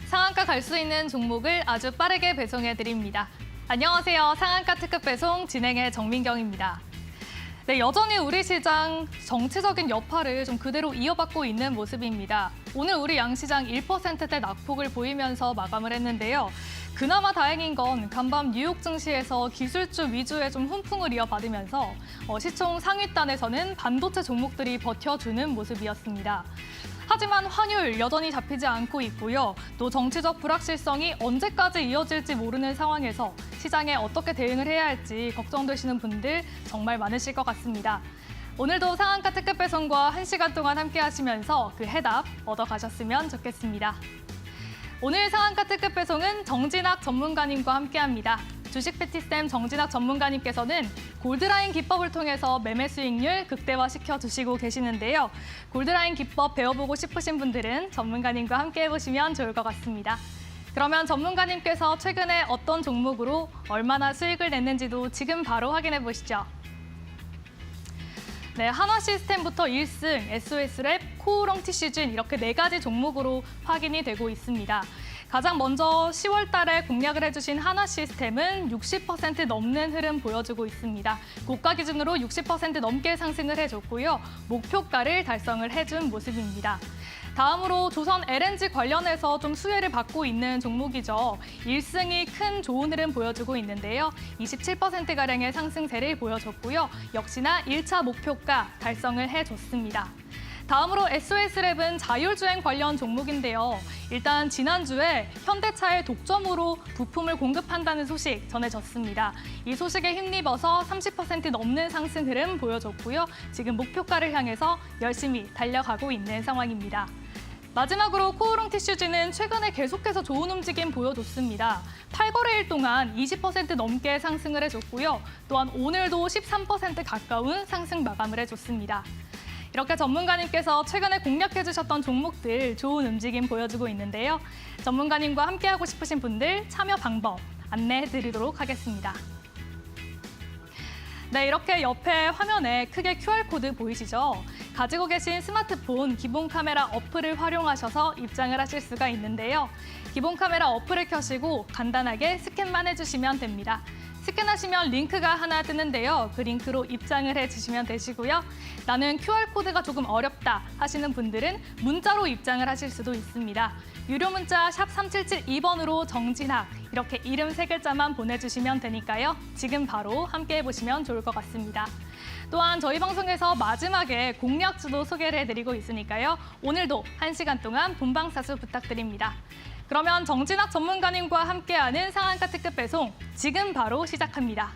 상한가 갈 수 있는 종목을 아주 빠르게 배송해드립니다. 안녕하세요. 상한가 특급 배송 진행의 정민경입니다. 네, 여전히 우리 시장 정치적인 여파를 좀 그대로 이어받고 있는 모습입니다. 오늘 우리 양시장 1%대 낙폭을 보이면서 마감을 했는데요. 그나마 다행인 건 간밤 뉴욕 증시에서 기술주 위주의 좀 훈풍을 이어받으면서 시총 상위단에서는 반도체 종목들이 버텨주는 모습이었습니다. 하지만 환율 여전히 잡히지 않고 있고요. 또 정치적 불확실성이 언제까지 이어질지 모르는 상황에서 시장에 어떻게 대응을 해야 할지 걱정되시는 분들 정말 많으실 것 같습니다. 오늘도 상한가 특급 배송과 1시간 동안 함께 하시면서 그 해답 얻어가셨으면 좋겠습니다. 오늘 상한가 특급 배송은 정진학 전문가님과 함께합니다. 주식 PT쌤 정진학 전문가님께서는 골드라인 기법을 통해서 매매 수익률 극대화시켜 주시고 계시는데요. 골드라인 기법 배워보고 싶으신 분들은 전문가님과 함께 해보시면 좋을 것 같습니다. 그러면 전문가님께서 최근에 어떤 종목으로 얼마나 수익을 냈는지도 지금 바로 확인해 보시죠. 네, 한화시스템부터 1승, SOS랩, 코오롱 TC진 이렇게 4가지 종목으로 확인이 되고 있습니다. 가장 먼저 10월 달에 공략을 해주신 한화시스템은 60% 넘는 흐름 보여주고 있습니다. 고가 기준으로 60% 넘게 상승을 해줬고요. 목표가를 달성을 해준 모습입니다. 다음으로 조선 LNG 관련해서 좀 수혜를 받고 있는 종목이죠. 1승이 큰 좋은 흐름 보여주고 있는데요. 27%가량의 상승세를 보여줬고요. 역시나 1차 목표가 달성을 해줬습니다. 다음으로 SOS랩은 자율주행 관련 종목인데요. 일단 지난주에 현대차의 독점으로 부품을 공급한다는 소식 전해졌습니다. 이 소식에 힘입어서 30% 넘는 상승 흐름 보여줬고요. 지금 목표가를 향해서 열심히 달려가고 있는 상황입니다. 마지막으로 코오롱 TCG는 최근에 계속해서 좋은 움직임 보여줬습니다. 8거래일 동안 20% 넘게 상승을 해줬고요. 또한 오늘도 13% 가까운 상승 마감을 해줬습니다. 이렇게 전문가님께서 최근에 공략해주셨던 종목들 좋은 움직임 보여주고 있는데요. 전문가님과 함께하고 싶으신 분들 참여 방법 안내해드리도록 하겠습니다. 네, 이렇게 옆에 화면에 크게 QR코드 보이시죠? 가지고 계신 스마트폰 기본 카메라 어플을 활용하셔서 입장을 하실 수가 있는데요. 기본 카메라 어플을 켜시고 간단하게 스캔만 해주시면 됩니다. 스캔하시면 링크가 하나 뜨는데요. 그 링크로 입장을 해주시면 되시고요. 나는 QR코드가 조금 어렵다 하시는 분들은 문자로 입장을 하실 수도 있습니다. 유료 문자 샵 3772번으로 정진학 이렇게 이름 3글자만 보내주시면 되니까요. 지금 바로 함께 해보시면 좋을 것 같습니다. 또한 저희 방송에서 마지막에 공략주도 소개를 해드리고 있으니까요. 오늘도 1시간 동안 본방사수 부탁드립니다. 그러면 정진학 전문가님과 함께하는 상한가 특급 배송 지금 바로 시작합니다.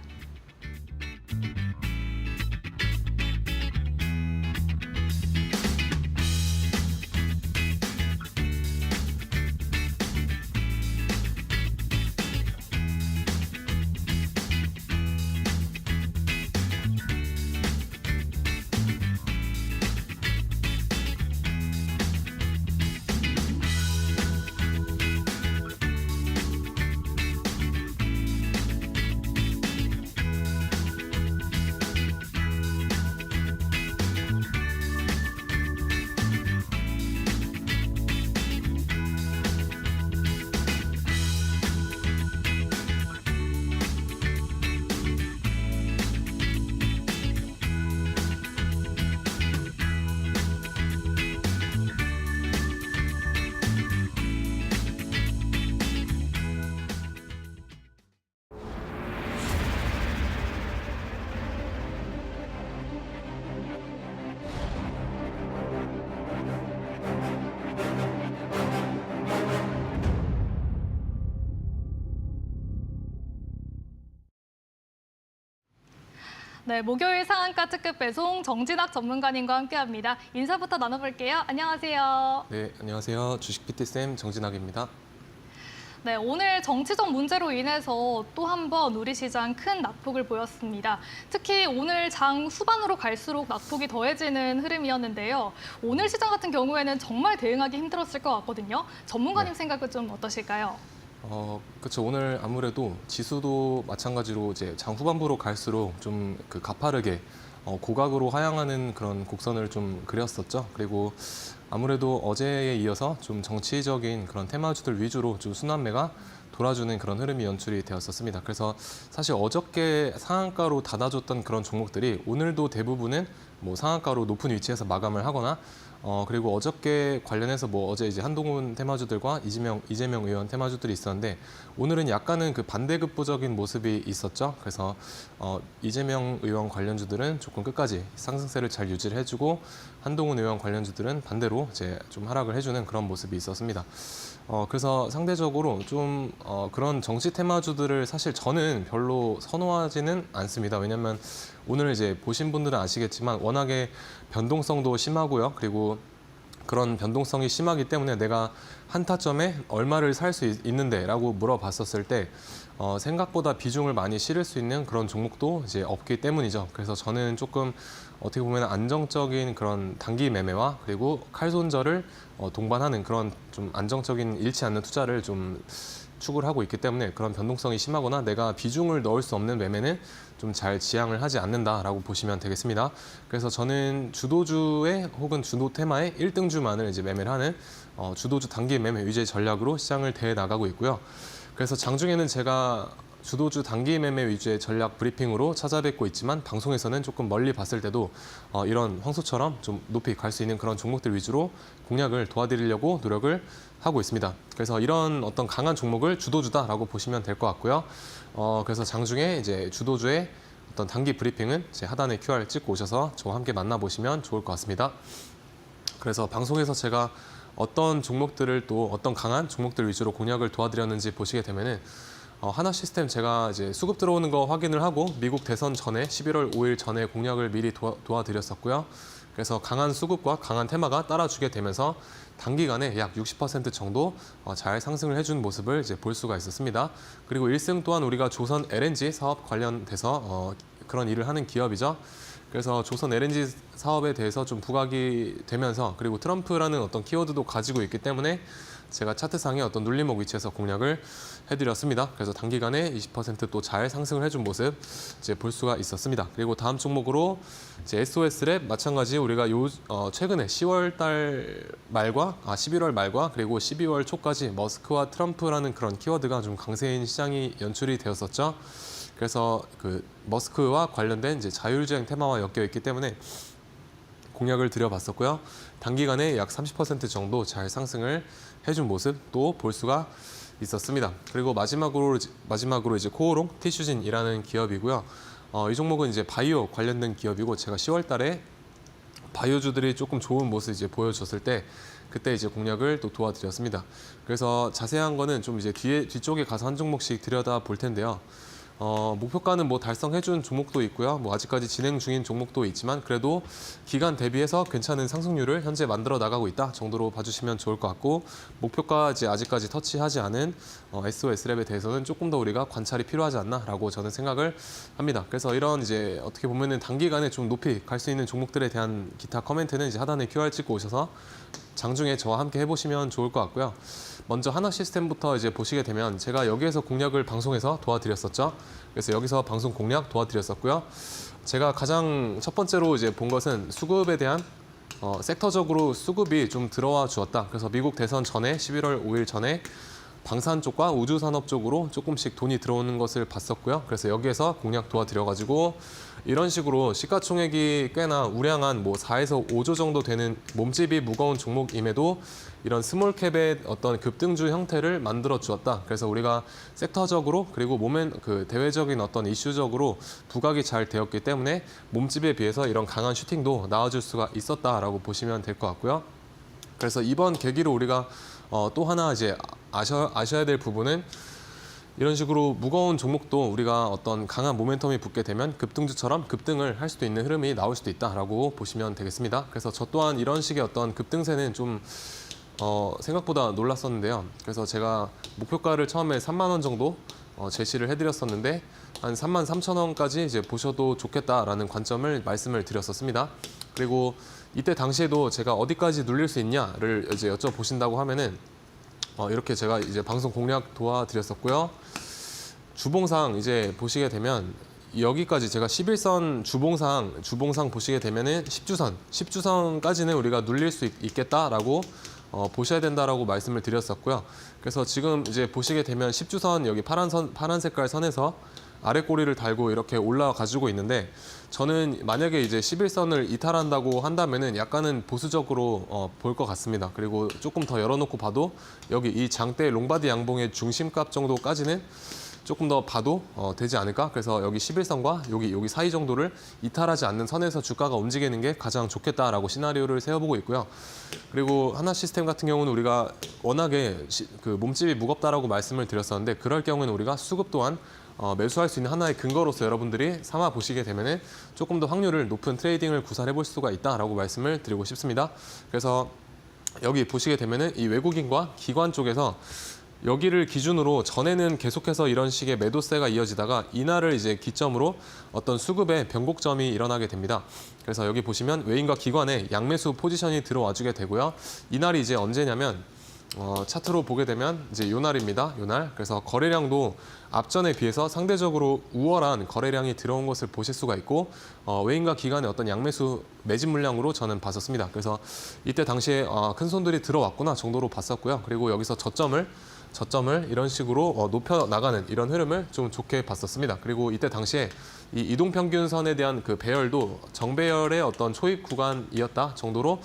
네, 목요일 상한가 특급 배송 정진학 전문가님과 함께합니다. 인사부터 나눠볼게요. 안녕하세요. 네, 안녕하세요. 주식 PT쌤 정진학입니다. 네, 오늘 정치적 문제로 인해서 또 한 번 우리 시장 큰 낙폭을 보였습니다. 특히 오늘 장 후반으로 갈수록 낙폭이 더해지는 흐름이었는데요. 오늘 시장 같은 경우에는 정말 대응하기 힘들었을 것 같거든요. 전문가님 생각은 좀 어떠실까요? 그렇죠. 오늘 아무래도 지수도 마찬가지로 이제 장 후반부로 갈수록 좀 그 가파르게 고각으로 하향하는 그런 곡선을 좀 그렸었죠. 그리고 아무래도 어제에 이어서 좀 정치적인 그런 테마주들 위주로 좀 순환매가 돌아주는 그런 흐름이 연출이 되었었습니다. 그래서 사실 어저께 상한가로 닫아줬던 그런 종목들이 오늘도 대부분은 뭐 상한가로 높은 위치에서 마감을 하거나 그리고 어저께 관련해서 뭐 어제 이제 한동훈 테마주들과 이재명 의원 테마주들이 있었는데 오늘은 약간은 그 반대급부적인 모습이 있었죠. 그래서 이재명 의원 관련주들은 조금 끝까지 상승세를 잘 유지를 해주고 한동훈 의원 관련주들은 반대로 이제 좀 하락을 해주는 그런 모습이 있었습니다. 그래서 상대적으로 좀 그런 정치 테마주들을 사실 저는 별로 선호하지는 않습니다. 왜냐하면 오늘 이제 보신 분들은 아시겠지만 워낙에 변동성도 심하고요. 그리고 그런 변동성이 심하기 때문에 내가 한 타점에 얼마를 살 수 있는데 라고 물어봤었을 때 생각보다 비중을 많이 실을 수 있는 그런 종목도 이제 없기 때문이죠. 그래서 저는 조금 어떻게 보면 안정적인 그런 단기 매매와 그리고 칼손절을 동반하는 그런 좀 안정적인 잃지 않는 투자를 좀 추구를 하고 있기 때문에 그런 변동성이 심하거나 내가 비중을 넣을 수 없는 매매는 좀 잘 지향을 하지 않는다라고 보시면 되겠습니다. 그래서 저는 주도주의 혹은 주도 테마의 1등주만을 이제 매매를 하는 주도주 단기 매매 위주의 전략으로 시장을 대해 나가고 있고요. 그래서 장중에는 제가 주도주 단기 매매 위주의 전략 브리핑으로 찾아뵙고 있지만 방송에서는 조금 멀리 봤을 때도 이런 황소처럼 좀 높이 갈 수 있는 그런 종목들 위주로 공략을 도와드리려고 노력을 하고 있습니다. 그래서 이런 어떤 강한 종목을 주도주다라고 보시면 될 것 같고요. 그래서 장중에 이제 주도주의 어떤 단기 브리핑은 제 하단에 QR 찍고 오셔서 저와 함께 만나보시면 좋을 것 같습니다. 그래서 방송에서 제가 어떤 종목들을 또 어떤 강한 종목들 위주로 공략을 도와드렸는지 보시게 되면은 하나시스템 제가 이제 수급 들어오는 거 확인을 하고 미국 대선 전에 11월 5일 전에 공략을 미리 도와드렸었고요. 그래서 강한 수급과 강한 테마가 따라주게 되면서 단기간에 약 60% 정도 잘 상승을 해준 모습을 이제 볼 수가 있었습니다. 그리고 1승 또한 우리가 조선 LNG 사업 관련돼서 그런 일을 하는 기업이죠. 그래서 조선 LNG 사업에 대해서 좀 부각이 되면서 그리고 트럼프라는 어떤 키워드도 가지고 있기 때문에 제가 차트상의 어떤 눌림목 위치에서 공략을 해드렸습니다. 그래서 단기간에 20% 또 잘 상승을 해준 모습 이제 볼 수가 있었습니다. 그리고 다음 종목으로 이제 SOS랩 마찬가지 우리가 최근에 10월 달 말과 11월 말과 그리고 12월 초까지 머스크와 트럼프라는 그런 키워드가 좀 강세인 시장이 연출이 되었었죠. 그래서 그 머스크와 관련된 이제 자율주행 테마와 엮여 있기 때문에 공략을 드려봤었고요. 단기간에 약 30% 정도 잘 상승을 해준 모습도 볼 수가 있었습니다. 그리고 마지막으로 이제 코오롱 티슈진이라는 기업이고요. 이 종목은 이제 바이오 관련된 기업이고 제가 10월 달에 바이오주들이 조금 좋은 모습 이제 보여줬을 때 그때 이제 공략을 또 도와드렸습니다. 그래서 자세한 거는 좀 이제 뒤쪽에 가서 한 종목씩 들여다 볼 텐데요. 목표가는 뭐 달성해준 종목도 있고요. 뭐 아직까지 진행 중인 종목도 있지만 그래도 기간 대비해서 괜찮은 상승률을 현재 만들어 나가고 있다 정도로 봐주시면 좋을 것 같고 목표가 이제 아직까지 터치하지 않은 SOS랩에 대해서는 조금 더 우리가 관찰이 필요하지 않나라고 저는 생각을 합니다. 그래서 이런 이제 어떻게 보면은 단기간에 좀 높이 갈 수 있는 종목들에 대한 기타 커멘트는 이제 하단에 QR 찍고 오셔서 장중에 저와 함께 해보시면 좋을 것 같고요. 먼저 하나시스템부터 이제 보시게 되면 제가 여기에서 공략을 방송에서 도와드렸었죠. 그래서 여기서 방송 공략 도와드렸었고요. 제가 가장 첫 번째로 이제 본 것은 수급에 대한 섹터적으로 수급이 좀 들어와 주었다. 그래서 미국 대선 전에 11월 5일 전에 방산 쪽과 우주산업 쪽으로 조금씩 돈이 들어오는 것을 봤었고요. 그래서 여기에서 공략 도와드려가지고 이런 식으로 시가총액이 꽤나 우량한 뭐 4에서 5조 정도 되는 몸집이 무거운 종목임에도 이런 스몰캡의 어떤 급등주 형태를 만들어 주었다. 그래서 우리가 섹터적으로 그리고 그 대외적인 어떤 이슈적으로 부각이 잘 되었기 때문에 몸집에 비해서 이런 강한 슈팅도 나와줄 수가 있었다라고 보시면 될 것 같고요. 그래서 이번 계기로 우리가 또 하나 이제 아셔야 될 부분은 이런 식으로 무거운 종목도 우리가 어떤 강한 모멘텀이 붙게 되면 급등주처럼 급등을 할 수도 있는 흐름이 나올 수도 있다라고 보시면 되겠습니다. 그래서 저 또한 이런 식의 어떤 급등세는 좀 생각보다 놀랐었는데요. 그래서 제가 목표가를 처음에 3만 원 정도 제시를 해드렸었는데 한 3만 3천 원까지 이제 보셔도 좋겠다라는 관점을 말씀을 드렸었습니다. 그리고 이때 당시에도 제가 어디까지 눌릴 수 있냐를 이제 여쭤보신다고 하면은 이렇게 제가 이제 방송 공략 도와드렸었고요. 주봉상 이제 보시게 되면 여기까지 제가 11선 주봉상 보시게 되면은 10주선까지는 우리가 눌릴 수 있겠다라고 보셔야 된다라고 말씀을 드렸었고요. 그래서 지금 이제 보시게 되면 10주선 여기 파란 색깔 선에서 아래 꼬리를 달고 이렇게 올라와 가지고 있는데, 저는 만약에 이제 11선을 이탈한다고 한다면은 약간은 보수적으로 볼 것 같습니다. 그리고 조금 더 열어놓고 봐도 여기 이 장대 롱바디 양봉의 중심값 정도까지는 조금 더 봐도 되지 않을까? 그래서 여기 11선과 여기 사이 정도를 이탈하지 않는 선에서 주가가 움직이는 게 가장 좋겠다라고 시나리오를 세워보고 있고요. 그리고 하나 시스템 같은 경우는 우리가 워낙에 그 몸집이 무겁다라고 말씀을 드렸었는데, 그럴 경우에는 우리가 수급 또한 매수할 수 있는 하나의 근거로서 여러분들이 삼아 보시게 되면은 조금 더 확률을 높은 트레이딩을 구사해 볼 수가 있다라고 말씀을 드리고 싶습니다. 그래서 여기 보시게 되면은 이 외국인과 기관 쪽에서 여기를 기준으로 전에는 계속해서 이런 식의 매도세가 이어지다가 이날을 이제 기점으로 어떤 수급의 변곡점이 일어나게 됩니다. 그래서 여기 보시면 외인과 기관의 양매수 포지션이 들어와주게 되고요. 이날이 이제 언제냐면 차트로 보게 되면 이제 요 날입니다. 요 날. 그래서 거래량도 앞전에 비해서 상대적으로 우월한 거래량이 들어온 것을 보실 수가 있고, 외인과 기관의 어떤 양매수 매집 물량으로 저는 봤었습니다. 그래서 이때 당시에 큰 손들이 들어왔구나 정도로 봤었고요. 그리고 여기서 저점을 이런 식으로 높여 나가는 이런 흐름을 좀 좋게 봤었습니다. 그리고 이때 당시에 이 이동평균선에 대한 그 배열도 정배열의 어떤 초입 구간이었다 정도로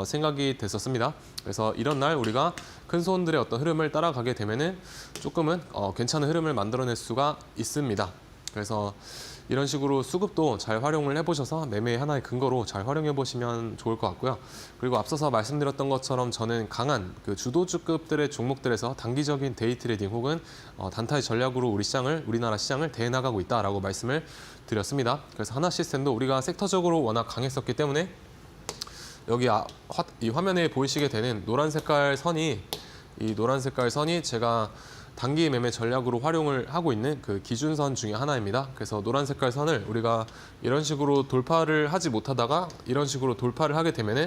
생각이 됐었습니다. 그래서 이런 날 우리가 큰 손들의 어떤 흐름을 따라가게 되면은 조금은 괜찮은 흐름을 만들어낼 수가 있습니다. 그래서 이런 식으로 수급도 잘 활용을 해보셔서 매매의 하나의 근거로 잘 활용해 보시면 좋을 것 같고요. 그리고 앞서서 말씀드렸던 것처럼 저는 강한 그 주도주급들의 종목들에서 단기적인 데이 트레이딩 혹은 단타의 전략으로 우리나라 시장을 대해나가고 있다라고 말씀을 드렸습니다. 그래서 하나 시스템도 우리가 섹터적으로 워낙 강했었기 때문에 여기 이 화면에 보이시게 되는 노란 색깔 선이 제가 단기 매매 전략으로 활용을 하고 있는 그 기준선 중에 하나입니다. 그래서 노란 색깔 선을 우리가 이런 식으로 돌파를 하지 못하다가 이런 식으로 돌파를 하게 되면은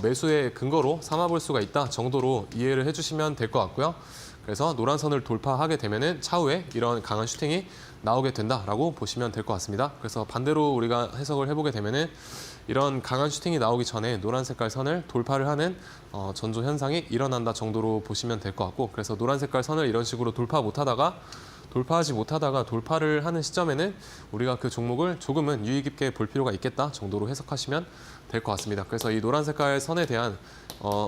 매수의 근거로 삼아볼 수가 있다 정도로 이해를 해주시면 될 것 같고요. 그래서 노란 선을 돌파하게 되면은 차후에 이런 강한 슈팅이 나오게 된다라고 보시면 될 것 같습니다. 그래서 반대로 우리가 해석을 해보게 되면은 이런 강한 슈팅이 나오기 전에 노란 색깔 선을 돌파를 하는 전조 현상이 일어난다 정도로 보시면 될 것 같고, 그래서 노란 색깔 선을 이런 식으로 돌파하지 못하다가 돌파를 하는 시점에는 우리가 그 종목을 조금은 유의 깊게 볼 필요가 있겠다 정도로 해석하시면 될 것 같습니다. 그래서 이 노란 색깔 선에 대한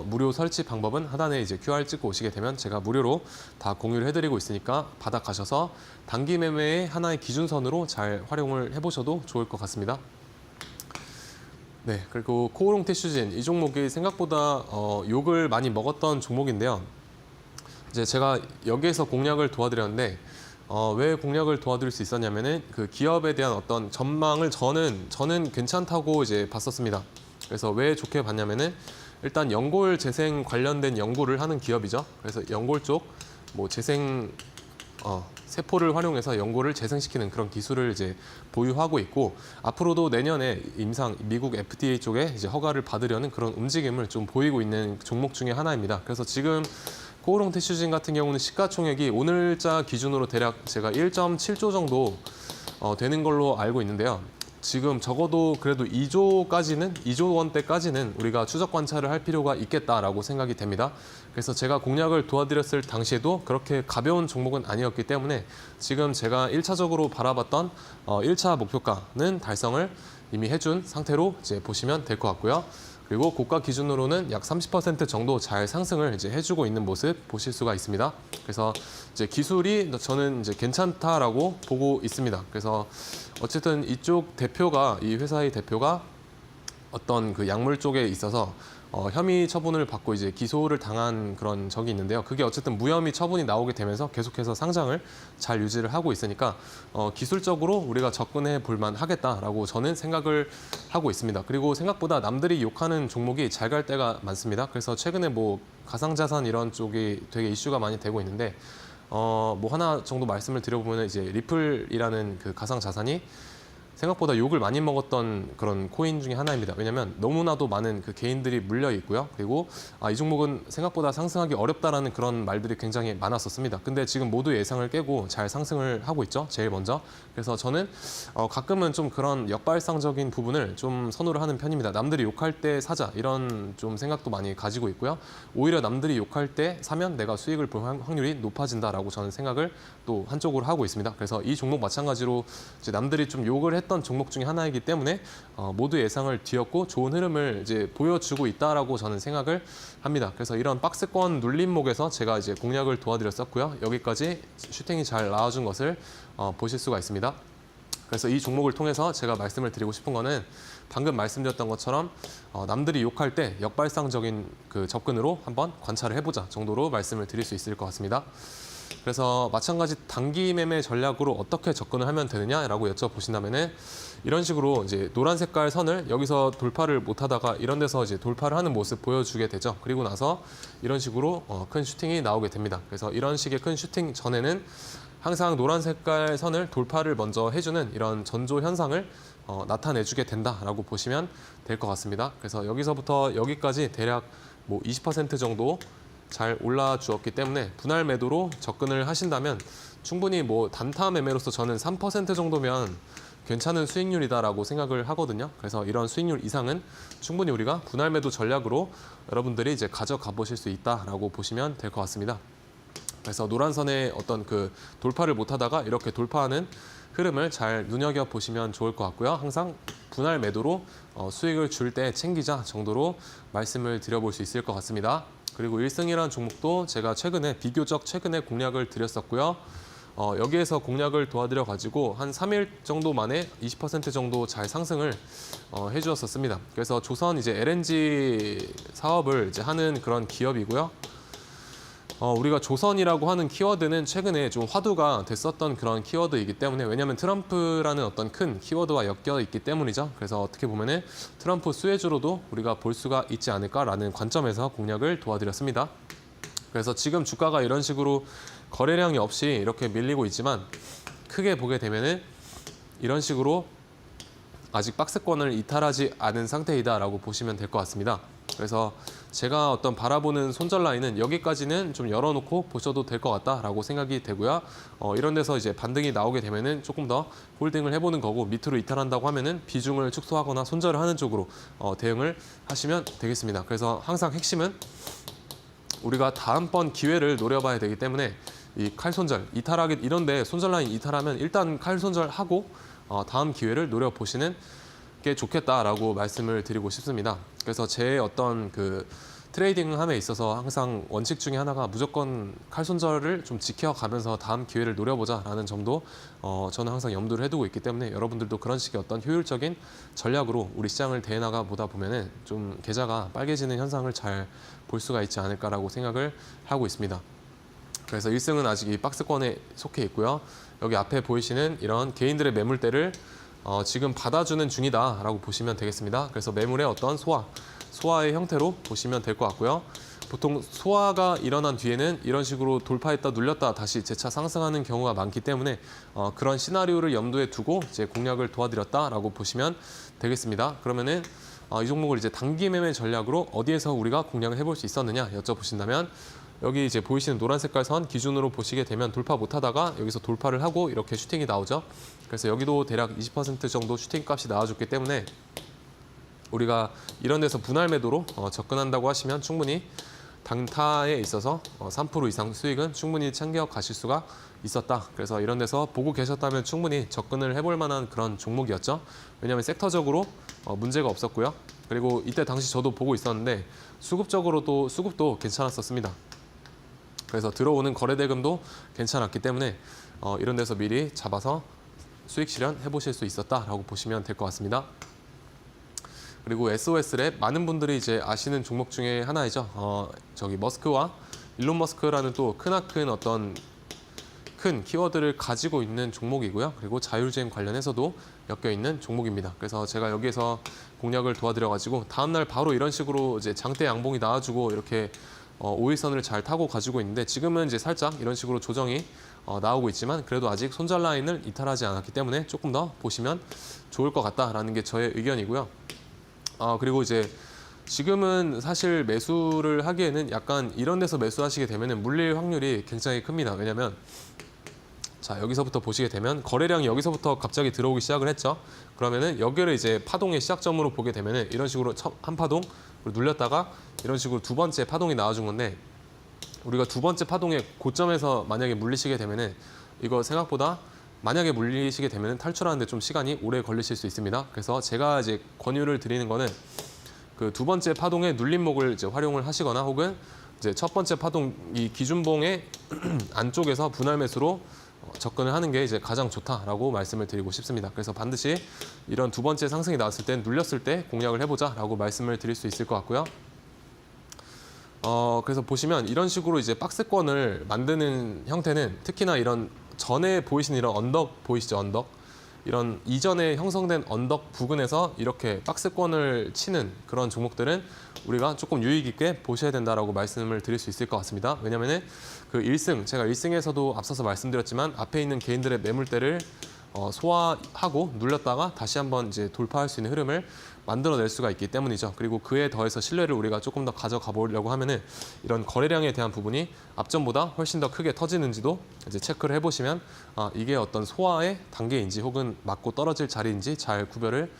무료 설치 방법은 하단에 이제 QR 찍고 오시게 되면 제가 무료로 다 공유를 해드리고 있으니까 받아 가셔서 단기 매매의 하나의 기준선으로 잘 활용을 해보셔도 좋을 것 같습니다. 네, 그리고 코오롱 티슈진 이 종목이 생각보다 욕을 많이 먹었던 종목인데요. 이제 제가 여기에서 공략을 도와드렸는데 왜 공략을 도와드릴 수 있었냐면은 그 기업에 대한 어떤 전망을 저는 괜찮다고 이제 봤었습니다. 그래서 왜 좋게 봤냐면은 일단 연골 재생 관련된 연구를 하는 기업이죠. 그래서 연골 쪽 뭐 재생 세포를 활용해서 연골을 재생시키는 그런 기술을 이제 보유하고 있고, 앞으로도 내년에 미국 FDA 쪽에 이제 허가를 받으려는 그런 움직임을 좀 보이고 있는 종목 중에 하나입니다. 그래서 지금 코오롱 티슈진 같은 경우는 시가총액이 오늘자 기준으로 대략 제가 1.7조 정도 되는 걸로 알고 있는데요. 지금 적어도 그래도 2조 원대까지는 우리가 추적 관찰을 할 필요가 있겠다라고 생각이 됩니다. 그래서 제가 공략을 도와드렸을 당시에도 그렇게 가벼운 종목은 아니었기 때문에 지금 제가 1차적으로 바라봤던 1차 목표가는 달성을 이미 해준 상태로 이제 보시면 될 것 같고요. 그리고 고가 기준으로는 약 30% 정도 잘 상승을 이제 해주고 있는 모습 보실 수가 있습니다. 그래서 이제 기술이 저는 이제 괜찮다라고 보고 있습니다. 그래서 어쨌든 이 회사의 대표가 어떤 그 약물 쪽에 있어서 혐의 처분을 받고 이제 기소를 당한 그런 적이 있는데요. 그게 어쨌든 무혐의 처분이 나오게 되면서 계속해서 상장을 잘 유지를 하고 있으니까 기술적으로 우리가 접근해 볼만 하겠다라고 저는 생각을 하고 있습니다. 그리고 생각보다 남들이 욕하는 종목이 잘 갈 때가 많습니다. 그래서 최근에 뭐 가상자산 이런 쪽이 되게 이슈가 많이 되고 있는데 뭐 하나 정도 말씀을 드려보면 이제 리플이라는 그 가상자산이 생각보다 욕을 많이 먹었던 그런 코인 중에 하나입니다. 왜냐하면 너무나도 많은 그 개인들이 물려 있고요. 그리고 이 종목은 생각보다 상승하기 어렵다라는 그런 말들이 굉장히 많았었습니다. 근데 지금 모두 예상을 깨고 잘 상승을 하고 있죠. 제일 먼저. 그래서 저는 가끔은 좀 그런 역발상적인 부분을 좀 선호를 하는 편입니다. 남들이 욕할 때 사자 이런 좀 생각도 많이 가지고 있고요. 오히려 남들이 욕할 때 사면 내가 수익을 볼 확률이 높아진다라고 저는 생각을 또 한쪽으로 하고 있습니다. 그래서 이 종목 마찬가지로 이제 남들이 좀 욕을 했던 종목 중에 하나이기 때문에 모두 예상을 뒤엎고 좋은 흐름을 이제 보여주고 있다라고 저는 생각을 합니다. 그래서 이런 박스권 눌림목에서 제가 이제 공략을 도와드렸었고요. 여기까지 슈팅이 잘 나와준 것을 보실 수가 있습니다. 그래서 이 종목을 통해서 제가 말씀을 드리고 싶은 거는 방금 말씀드렸던 것처럼 남들이 욕할 때 역발상적인 그 접근으로 한번 관찰을 해보자 정도로 말씀을 드릴 수 있을 것 같습니다. 그래서 마찬가지 단기 매매 전략으로 어떻게 접근을 하면 되느냐라고 여쭤보신다면은 이런 식으로 이제 노란 색깔 선을 여기서 돌파를 못하다가 이런 데서 이제 돌파를 하는 모습 보여주게 되죠. 그리고 나서 이런 식으로 큰 슈팅이 나오게 됩니다. 그래서 이런 식의 큰 슈팅 전에는 항상 노란 색깔 선을 돌파를 먼저 해주는 이런 전조 현상을 나타내주게 된다라고 보시면 될 것 같습니다. 그래서 여기서부터 여기까지 대략 뭐 20% 정도 잘 올라 주었기 때문에 분할 매도로 접근을 하신다면 충분히 뭐 단타 매매로서 저는 3% 정도면 괜찮은 수익률이다라고 생각을 하거든요. 그래서 이런 수익률 이상은 충분히 우리가 분할 매도 전략으로 여러분들이 이제 가져가 보실 수 있다라고 보시면 될 것 같습니다. 그래서 노란선의 어떤 그 돌파를 못하다가 이렇게 돌파하는 흐름을 잘 눈여겨 보시면 좋을 것 같고요. 항상 분할 매도로 수익을 줄 때 챙기자 정도로 말씀을 드려볼 수 있을 것 같습니다. 그리고 1승이라는 종목도 제가 비교적 최근에 공략을 드렸었고요. 여기에서 공략을 도와드려 가지고 한 3일 정도 만에 20% 정도 잘 상승을 해주었었습니다. 그래서 조선 이제 LNG 사업을 이제 하는 그런 기업이고요. 우리가 조선이라고 하는 키워드는 최근에 좀 화두가 됐었던 그런 키워드이기 때문에 왜냐하면 트럼프라는 어떤 큰 키워드와 엮여 있기 때문이죠. 그래서 어떻게 보면은 트럼프 수혜주로도 우리가 볼 수가 있지 않을까라는 관점에서 공략을 도와드렸습니다. 그래서 지금 주가가 이런 식으로 거래량이 없이 이렇게 밀리고 있지만 크게 보게 되면은 이런 식으로 아직 박스권을 이탈하지 않은 상태이다라고 보시면 될 것 같습니다. 그래서 제가 어떤 바라보는 손절 라인은 여기까지는 좀 열어놓고 보셔도 될 것 같다라고 생각이 되고요. 이런 데서 이제 반등이 나오게 되면은 조금 더 홀딩을 해보는 거고 밑으로 이탈한다고 하면은 비중을 축소하거나 손절을 하는 쪽으로 대응을 하시면 되겠습니다. 그래서 항상 핵심은 우리가 다음번 기회를 노려봐야 되기 때문에 이 칼 손절, 이탈하기 이런데 손절 라인 이탈하면 일단 칼 손절하고 다음 기회를 노려보시는 게 좋겠다라고 말씀을 드리고 싶습니다. 그래서 제 어떤 그 트레이딩함에 있어서 항상 원칙 중에 하나가 무조건 칼 손절을 좀 지켜가면서 다음 기회를 노려보자라는 점도 저는 항상 염두를 해두고 있기 때문에 여러분들도 그런 식의 어떤 효율적인 전략으로 우리 시장을 대해나가 보다 보면은 좀 계좌가 빨개지는 현상을 잘 볼 수가 있지 않을까라고 생각을 하고 있습니다. 그래서 1승은 아직 이 박스권에 속해 있고요. 여기 앞에 보이시는 이런 개인들의 매물대를 지금 받아주는 중이다라고 보시면 되겠습니다. 그래서 매물의 어떤 소화의 형태로 보시면 될 것 같고요. 보통 소화가 일어난 뒤에는 이런 식으로 돌파했다 눌렸다 다시 재차 상승하는 경우가 많기 때문에 그런 시나리오를 염두에 두고 이제 공략을 도와드렸다라고 보시면 되겠습니다. 그러면은 이 종목을 이제 단기 매매 전략으로 어디에서 우리가 공략을 해볼 수 있었느냐 여쭤보신다면 여기 이제 보이시는 노란 색깔 선 기준으로 보시게 되면 돌파 못하다가 여기서 돌파를 하고 이렇게 슈팅이 나오죠. 그래서 여기도 대략 20% 정도 슈팅 값이 나와줬기 때문에 우리가 이런 데서 분할 매도로 접근한다고 하시면 충분히 단타에 있어서 3% 이상 수익은 충분히 챙겨 가실 수가 있었다. 그래서 이런 데서 보고 계셨다면 충분히 접근을 해볼 만한 그런 종목이었죠. 왜냐하면 섹터적으로 문제가 없었고요. 그리고 이때 당시 저도 보고 있었는데 수급도 괜찮았었습니다. 그래서 들어오는 거래 대금도 괜찮았기 때문에 이런 데서 미리 잡아서 수익 실현해 보실 수 있었다라고 보시면 될 것 같습니다. 그리고 SOS랩 많은 분들이 이제 아시는 종목 중에 하나이죠. 저기 머스크와 일론 머스크라는 또 크나큰 어떤 큰 키워드를 가지고 있는 종목이고요. 그리고 자율주행 관련해서도 엮여 있는 종목입니다. 그래서 제가 여기에서 공략을 도와드려가지고 다음날 바로 이런 식으로 이제 장대 양봉이 나와주고 이렇게 5일선을 잘 타고 가지고 있는데 지금은 이제 살짝 이런 식으로 조정이 나오고 있지만 그래도 아직 손절 라인을 이탈하지 않았기 때문에 조금 더 보시면 좋을 것 같다라는 게 저의 의견이고요. 그리고 이제 지금은 사실 매수를 하기에는 약간 이런 데서 매수하시게 되면 물릴 확률이 굉장히 큽니다. 왜냐하면 자, 여기서부터 보시게 되면 거래량이 여기서부터 갑자기 들어오기 시작을 했죠. 그러면은 여기를 이제 파동의 시작점으로 보게 되면은 이런 식으로 한 파동 눌렸다가 이런 식으로 두 번째 파동이 나와준 건데 우리가 두 번째 파동의 고점에서 만약에 물리시게 되면은 이거 생각보다 만약에 물리시게 되면은 탈출하는데 좀 시간이 오래 걸리실 수 있습니다. 그래서 제가 이제 권유를 드리는 거는 그 두 번째 파동의 눌림목을 이제 활용을 하시거나 혹은 이제 첫 번째 파동 이 기준봉의 안쪽에서 분할 매수로 접근을 하는 게 이제 가장 좋다라고 말씀을 드리고 싶습니다. 그래서 반드시 이런 두 번째 상승이 나왔을 때 눌렸을 때 공략을 해보자라고 말씀을 드릴 수 있을 것 같고요. 그래서 보시면 이런 식으로 이제 박스권을 만드는 형태는 특히나 이런 전에 보이신 이런 언덕 보이시죠? 언덕. 이런 이전에 형성된 언덕 부근에서 이렇게 박스권을 치는 그런 종목들은 우리가 조금 유의 깊게 보셔야 된다라고 말씀을 드릴 수 있을 것 같습니다. 왜냐하면 그 1승, 제가 1승에서도 앞서서 말씀드렸지만 앞에 있는 개인들의 매물대를 소화하고 눌렸다가 다시 한번 이제 돌파할 수 있는 흐름을 만들어낼 수가 있기 때문이죠. 그리고 그에 더해서 신뢰를 우리가 조금 더 가져가 보려고 하면은 이런 거래량에 대한 부분이 앞전보다 훨씬 더 크게 터지는지도 이제 체크를 해보시면 이게 어떤 소화의 단계인지 혹은 맞고 떨어질 자리인지 잘 구별을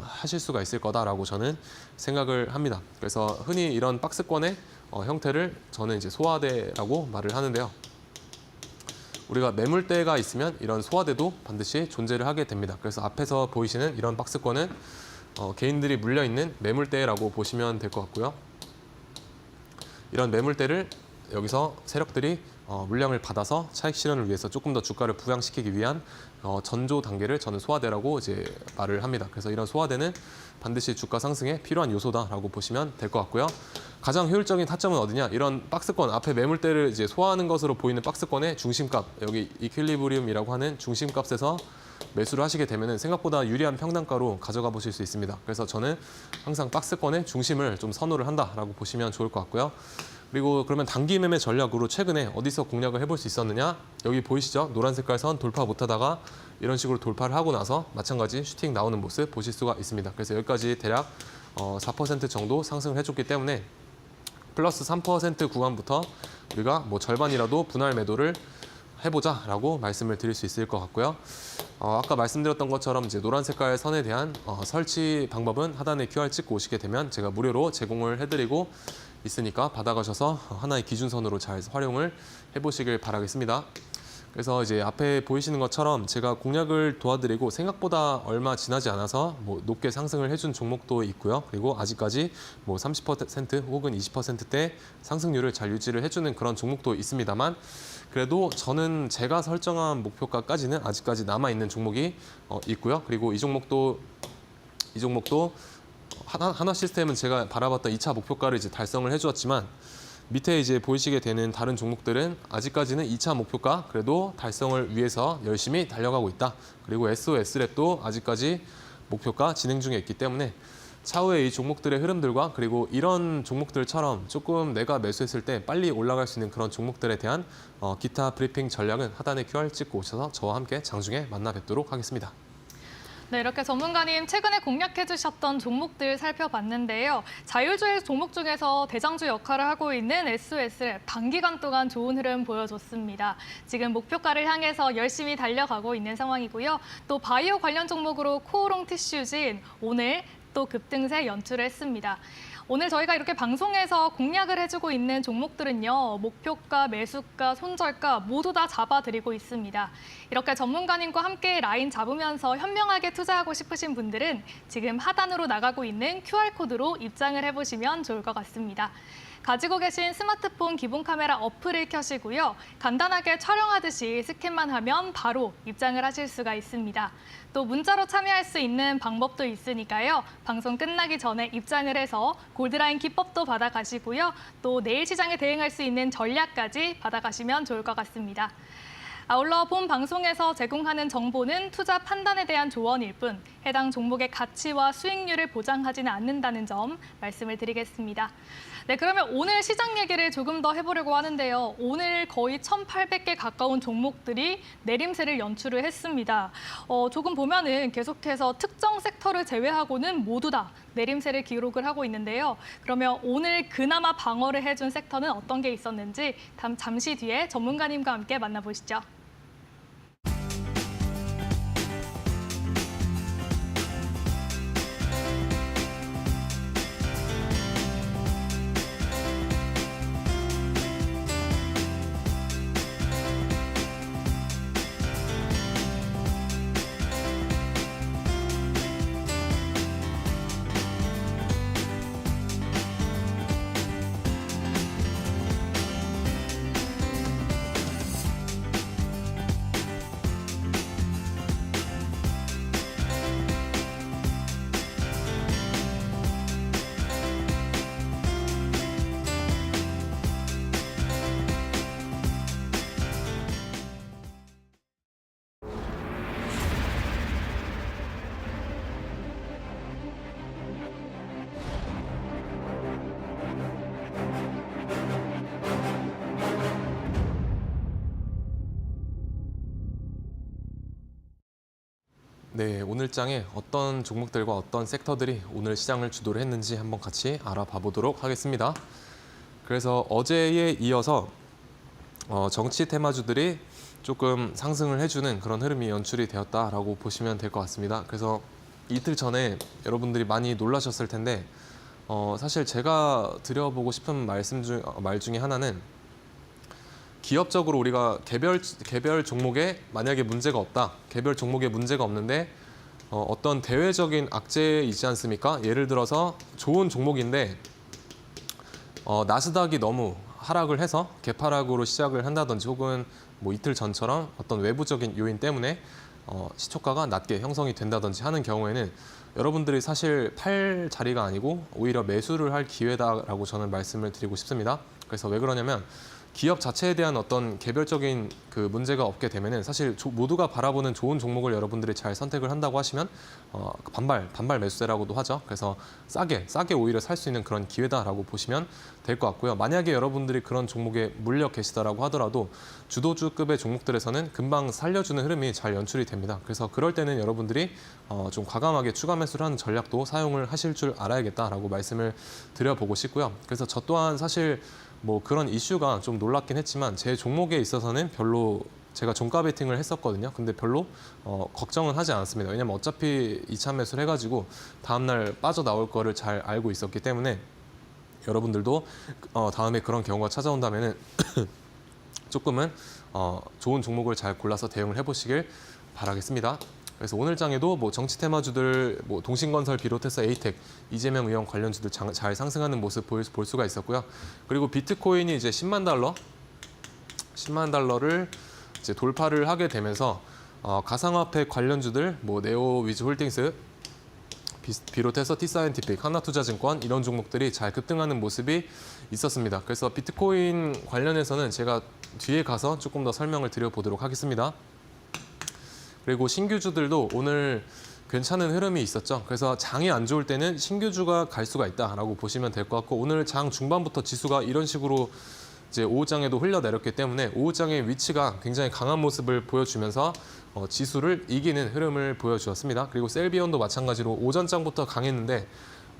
하실 수가 있을 거다라고 저는 생각을 합니다. 그래서 흔히 이런 박스권의 형태를 저는 이제 소화대라고 말을 하는데요. 우리가 매물대가 있으면 이런 소화대도 반드시 존재를 하게 됩니다. 그래서 앞에서 보이시는 이런 박스권은 개인들이 물려있는 매물대라고 보시면 될 것 같고요. 이런 매물대를 여기서 세력들이 물량을 받아서 차익 실현을 위해서 조금 더 주가를 부양시키기 위한 전조 단계를 저는 소화대라고 이제 말을 합니다. 그래서 이런 소화대는 반드시 주가 상승에 필요한 요소다라고 보시면 될 것 같고요. 가장 효율적인 타점은 어디냐? 이런 박스권 앞에 매물대를 이제 소화하는 것으로 보이는 박스권의 중심값, 여기 이퀄리브리움이라고 하는 중심값에서 매수를 하시게 되면 생각보다 유리한 평단가로 가져가 보실 수 있습니다. 그래서 저는 항상 박스권의 중심을 좀 선호를 한다라고 보시면 좋을 것 같고요. 그리고 그러면 단기 매매 전략으로 최근에 어디서 공략을 해볼 수 있었느냐? 여기 보이시죠? 노란 색깔 선 돌파 못하다가 이런 식으로 돌파를 하고 나서 마찬가지 슈팅 나오는 모습 보실 수가 있습니다. 그래서 여기까지 대략 4% 정도 상승을 해줬기 때문에 플러스 3% 구간부터 우리가 뭐 절반이라도 분할 매도를 해보자라고 말씀을 드릴 수 있을 것 같고요. 아까 말씀드렸던 것처럼 이제 노란 색깔 선에 대한 설치 방법은 하단에 QR 찍고 오시게 되면 제가 무료로 제공을 해드리고 있으니까 받아가셔서 하나의 기준선으로 잘 활용을 해보시길 바라겠습니다. 그래서 이제 앞에 보이시는 것처럼 제가 공략을 도와드리고 생각보다 얼마 지나지 않아서 뭐 높게 상승을 해준 종목도 있고요. 그리고 아직까지 뭐 30% 혹은 20%대 상승률을 잘 유지를 해주는 그런 종목도 있습니다만 그래도 저는 제가 설정한 목표가까지는 아직까지 남아있는 종목이 있고요. 그리고 이 종목도 하나 시스템은 제가 바라봤던 2차 목표가를 이제 달성을 해주었지만 밑에 이제 보이시게 되는 다른 종목들은 아직까지는 2차 목표가 그래도 달성을 위해서 열심히 달려가고 있다. 그리고 SOS랩도 아직까지 목표가 진행 중에 있기 때문에 차후에 이 종목들의 흐름들과 그리고 이런 종목들처럼 조금 내가 매수했을 때 빨리 올라갈 수 있는 그런 종목들에 대한 기타 브리핑 전략은 하단에 QR 찍고 오셔서 저와 함께 장중에 만나 뵙도록 하겠습니다. 네, 이렇게 전문가님 최근에 공략해 주셨던 종목들 살펴봤는데요. 자율주의 종목 중에서 대장주 역할을 하고 있는 SOS랩 단기간 동안 좋은 흐름 보여줬습니다. 지금 목표가를 향해서 열심히 달려가고 있는 상황이고요. 또 바이오 관련 종목으로 코오롱 티슈진 오늘 또 급등세 연출을 했습니다. 오늘 저희가 이렇게 방송에서 공략을 해주고 있는 종목들은요. 목표가, 매수가, 손절가 모두 다 잡아드리고 있습니다. 이렇게 전문가님과 함께 라인 잡으면서 현명하게 투자하고 싶으신 분들은 지금 하단으로 나가고 있는 QR코드로 입장을 해보시면 좋을 것 같습니다. 가지고 계신 스마트폰 기본 카메라 어플을 켜시고요. 간단하게 촬영하듯이 스캔만 하면 바로 입장을 하실 수가 있습니다. 또 문자로 참여할 수 있는 방법도 있으니까요. 방송 끝나기 전에 입장을 해서 골드라인 기법도 받아가시고요. 또 내일 시장에 대응할 수 있는 전략까지 받아가시면 좋을 것 같습니다. 아울러 본 방송에서 제공하는 정보는 투자 판단에 대한 조언일 뿐 해당 종목의 가치와 수익률을 보장하지는 않는다는 점 말씀을 드리겠습니다. 네, 그러면 오늘 시장 얘기를 조금 더 해보려고 하는데요. 오늘 거의 1,800개 가까운 종목들이 내림세를 연출을 했습니다. 조금 보면은 계속해서 특정 섹터를 제외하고는 모두 다 내림세를 기록을 하고 있는데요. 그러면 오늘 그나마 방어를 해준 섹터는 어떤 게 있었는지 잠시 뒤에 전문가님과 함께 만나보시죠. 네, 오늘 장에 어떤 종목들과 어떤 섹터들이 오늘 시장을 주도를 했는지 한번 같이 알아봐 보도록 하겠습니다. 그래서 어제에 이어서 정치 테마주들이 조금 상승을 해주는 그런 흐름이 연출이 되었다라고 보시면 될 것 같습니다. 그래서 이틀 전에 여러분들이 많이 놀라셨을 텐데 사실 제가 드려보고 싶은 말 중에 하나는 기업적으로 우리가 개별 종목에 만약에 문제가 없다. 개별 종목에 문제가 없는데 어떤 대외적인 악재이지 않습니까? 예를 들어서 좋은 종목인데 나스닥이 너무 하락을 해서 개파락으로 시작을 한다든지 혹은 뭐 이틀 전처럼 어떤 외부적인 요인 때문에 시초가가 낮게 형성이 된다든지 하는 경우에는 여러분들이 사실 팔 자리가 아니고 오히려 매수를 할 기회다라고 저는 말씀을 드리고 싶습니다. 그래서 왜 그러냐면 기업 자체에 대한 어떤 개별적인 그 문제가 없게 되면은 사실 모두가 바라보는 좋은 종목을 여러분들이 잘 선택을 한다고 하시면 반발 매수세라고도 하죠. 그래서 싸게 오히려 살 수 있는 그런 기회다라고 보시면 될 것 같고요. 만약에 여러분들이 그런 종목에 물려 계시다라고 하더라도 주도주급의 종목들에서는 금방 살려주는 흐름이 잘 연출이 됩니다. 그래서 그럴 때는 여러분들이 좀 과감하게 추가 매수를 하는 전략도 사용을 하실 줄 알아야겠다라고 말씀을 드려보고 싶고요. 그래서 저 또한 사실 뭐 그런 이슈가 좀 놀랍긴 했지만 제 종목에 있어서는 별로 제가 종가 베팅을 했었거든요. 근데 별로 걱정은 하지 않았습니다. 왜냐면 어차피 2차 매수를 해가지고 다음날 빠져나올 거를 잘 알고 있었기 때문에 여러분들도 다음에 그런 경우가 찾아온다면은 조금은 좋은 종목을 잘 골라서 대응을 해보시길 바라겠습니다. 그래서 오늘 장에도 뭐 정치 테마주들, 뭐 동신건설 비롯해서 에이텍, 이재명 의원 관련주들 잘 상승하는 모습 볼 수가 있었고요. 그리고 비트코인이 이제 10만 달러를 이제 돌파를 하게 되면서 가상화폐 관련주들, 뭐 네오 위즈홀딩스 비롯해서 T사이언티픽, 하나투자증권 이런 종목들이 잘 급등하는 모습이 있었습니다. 그래서 비트코인 관련해서는 제가 뒤에 가서 조금 더 설명을 드려보도록 하겠습니다. 그리고 신규주들도 오늘 괜찮은 흐름이 있었죠. 그래서 장이 안 좋을 때는 신규주가 갈 수가 있다라고 보시면 될 것 같고 오늘 장 중반부터 지수가 이런 식으로 이제 오후장에도 흘러내렸기 때문에 오후장의 위치가 굉장히 강한 모습을 보여주면서 지수를 이기는 흐름을 보여주었습니다. 그리고 셀비온도 마찬가지로 오전장부터 강했는데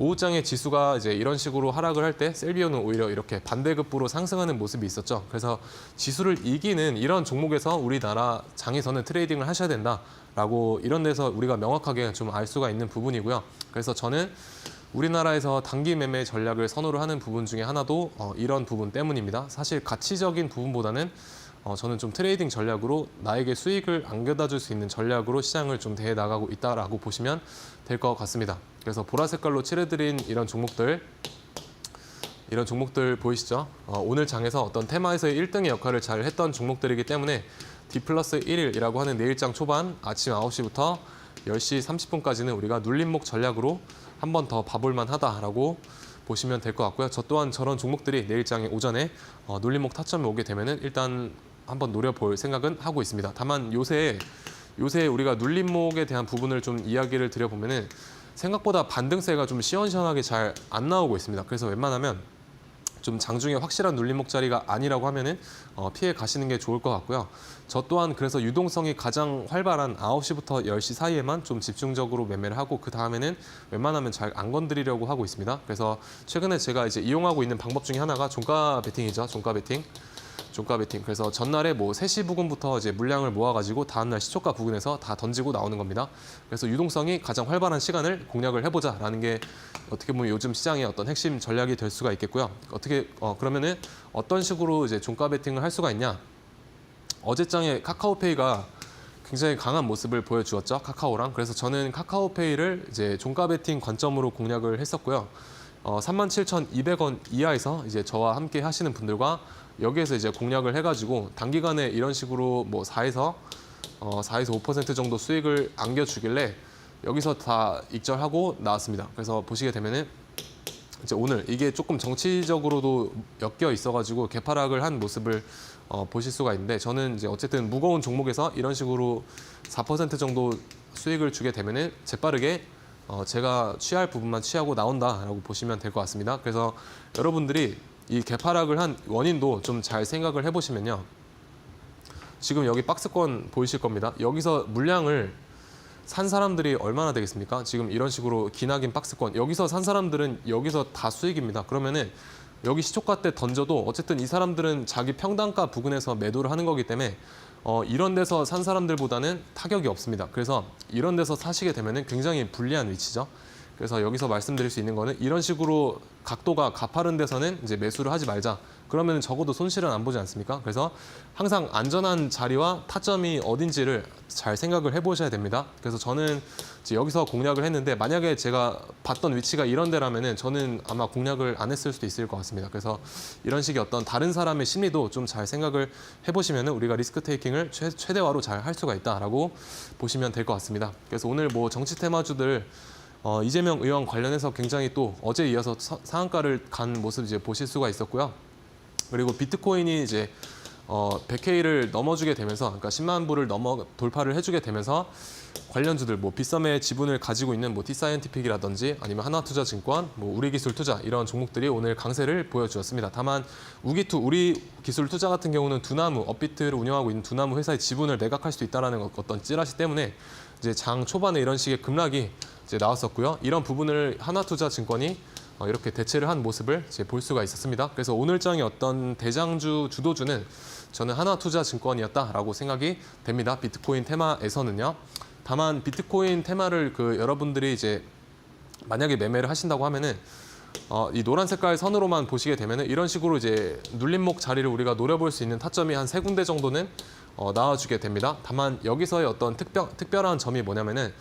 오후장의 지수가 이제 이런 식으로 하락을 할 때 셀비온은 오히려 이렇게 반대급부로 상승하는 모습이 있었죠. 그래서 지수를 이기는 이런 종목에서 우리나라 장에서는 트레이딩을 하셔야 된다라고 이런 데서 우리가 명확하게 좀 알 수가 있는 부분이고요. 그래서 저는 우리나라에서 단기 매매 전략을 선호를 하는 부분 중에 하나도 이런 부분 때문입니다. 사실 가치적인 부분보다는 저는 좀 트레이딩 전략으로 나에게 수익을 안겨다 줄 수 있는 전략으로 시장을 좀 대해 나가고 있다라고 보시면 될 것 같습니다. 그래서 보라 색깔로 칠해드린 이런 종목들 보이시죠? 오늘 장에서 어떤 테마에서의 1등의 역할을 잘 했던 종목들이기 때문에 D+1일이라고 하는 내일장 초반 아침 9시부터 10시 30분까지는 우리가 눌림목 전략으로 한 번 더 봐볼만 하다라고 보시면 될 것 같고요. 저 또한 저런 종목들이 내일장에 오전에 눌림목 타점이 오게 되면은 일단 한번 노려볼 생각은 하고 있습니다. 다만 요새 요새 우리가 눌림목에 대한 부분을 좀 이야기를 드려보면은 생각보다 반등세가 좀 시원시원하게 잘 안 나오고 있습니다. 그래서 웬만하면 좀 장중에 확실한 눌림목 자리가 아니라고 하면은 피해 가시는 게 좋을 것 같고요. 저 또한 그래서 유동성이 가장 활발한 9시부터 10시 사이에만 좀 집중적으로 매매를 하고 그 다음에는 웬만하면 잘 안 건드리려고 하고 있습니다. 그래서 최근에 제가 이제 이용하고 있는 방법 중에 하나가 종가 베팅이죠. 종가 베팅. 그래서 전날에 뭐 3시 부근부터 이제 물량을 모아가지고 다음날 시초가 부근에서 다 던지고 나오는 겁니다. 그래서 유동성이 가장 활발한 시간을 공략을 해보자라는 게 어떻게 보면 요즘 시장의 어떤 핵심 전략이 될 수가 있겠고요. 그러면은 어떤 식으로 이제 종가 베팅을 할 수가 있냐? 어제장에 카카오페이가 굉장히 강한 모습을 보여주었죠. 카카오랑. 그래서 저는 카카오페이를 이제 종가 베팅 관점으로 공략을 했었고요. 37,200원 이하에서 이제 저와 함께 하시는 분들과 여기에서 이제 공략을 해가지고 단기간에 이런 식으로 뭐 4에서 5% 정도 수익을 안겨주길래 여기서 다 익절하고 나왔습니다. 그래서 보시게 되면은 이제 오늘 이게 조금 정치적으로도 엮여 있어가지고 개파락을 한 모습을 보실 수가 있는데 저는 이제 어쨌든 무거운 종목에서 이런 식으로 4% 정도 수익을 주게 되면은 재빠르게 제가 취할 부분만 취하고 나온다라고 보시면 될 것 같습니다. 그래서 여러분들이 이 개파락을 한 원인도 좀 잘 생각을 해보시면요. 지금 여기 박스권 보이실 겁니다. 여기서 물량을 산 사람들이 얼마나 되겠습니까? 지금 이런 식으로 기나긴 박스권. 여기서 산 사람들은 여기서 다 수익입니다. 그러면은 여기 시초가 때 던져도 어쨌든 이 사람들은 자기 평단가 부근에서 매도를 하는 거기 때문에 이런 데서 산 사람들보다는 타격이 없습니다. 그래서 이런 데서 사시게 되면은 굉장히 불리한 위치죠. 그래서 여기서 말씀드릴 수 있는 거는 이런 식으로 각도가 가파른 데서는 이제 매수를 하지 말자. 그러면 적어도 손실은 안 보지 않습니까? 그래서 항상 안전한 자리와 타점이 어딘지를 잘 생각을 해보셔야 됩니다. 그래서 저는 이제 여기서 공략을 했는데 만약에 제가 봤던 위치가 이런 데라면은 저는 아마 공략을 안 했을 수도 있을 것 같습니다. 그래서 이런 식의 어떤 다른 사람의 심리도 좀 잘 생각을 해보시면은 우리가 리스크 테이킹을 최대화로 잘 할 수가 있다라고 보시면 될 것 같습니다. 그래서 오늘 뭐 정치 테마주들 이재명 의원 관련해서 굉장히 또 어제 이어서 상한가를 간 모습 이제 보실 수가 있었고요. 그리고 비트코인이 이제 100K를 넘어주게 되면서, 그러니까 10만 불을 돌파를 해주게 되면서 관련주들, 뭐 빗썸의 지분을 가지고 있는 뭐 T사이언티픽이라든지 아니면 하나투자증권, 뭐 우리기술투자 이런 종목들이 오늘 강세를 보여주었습니다. 다만 우리기술투자 같은 경우는 두나무, 업비트를 운영하고 있는 두나무 회사의 지분을 매각할 수도 있다라는 어떤 찌라시 때문에 이제 장 초반에 이런 식의 급락이 이제 나왔었고요. 이런 부분을 하나투자증권이 이렇게 대체를 한 모습을 이제 볼 수가 있었습니다. 그래서 오늘장의 어떤 대장주 주도주는 저는 하나투자증권이었다라고 생각이 됩니다. 비트코인 테마에서는요. 다만 비트코인 테마를 여러분들이 이제 만약에 매매를 하신다고 하면은 이 노란 색깔 선으로만 보시게 되면은 이런 식으로 이제 눌림목 자리를 우리가 노려볼 수 있는 타점이 한 3군데 정도는 나와주게 됩니다. 다만 여기서의 어떤 특별한 점이 뭐냐면은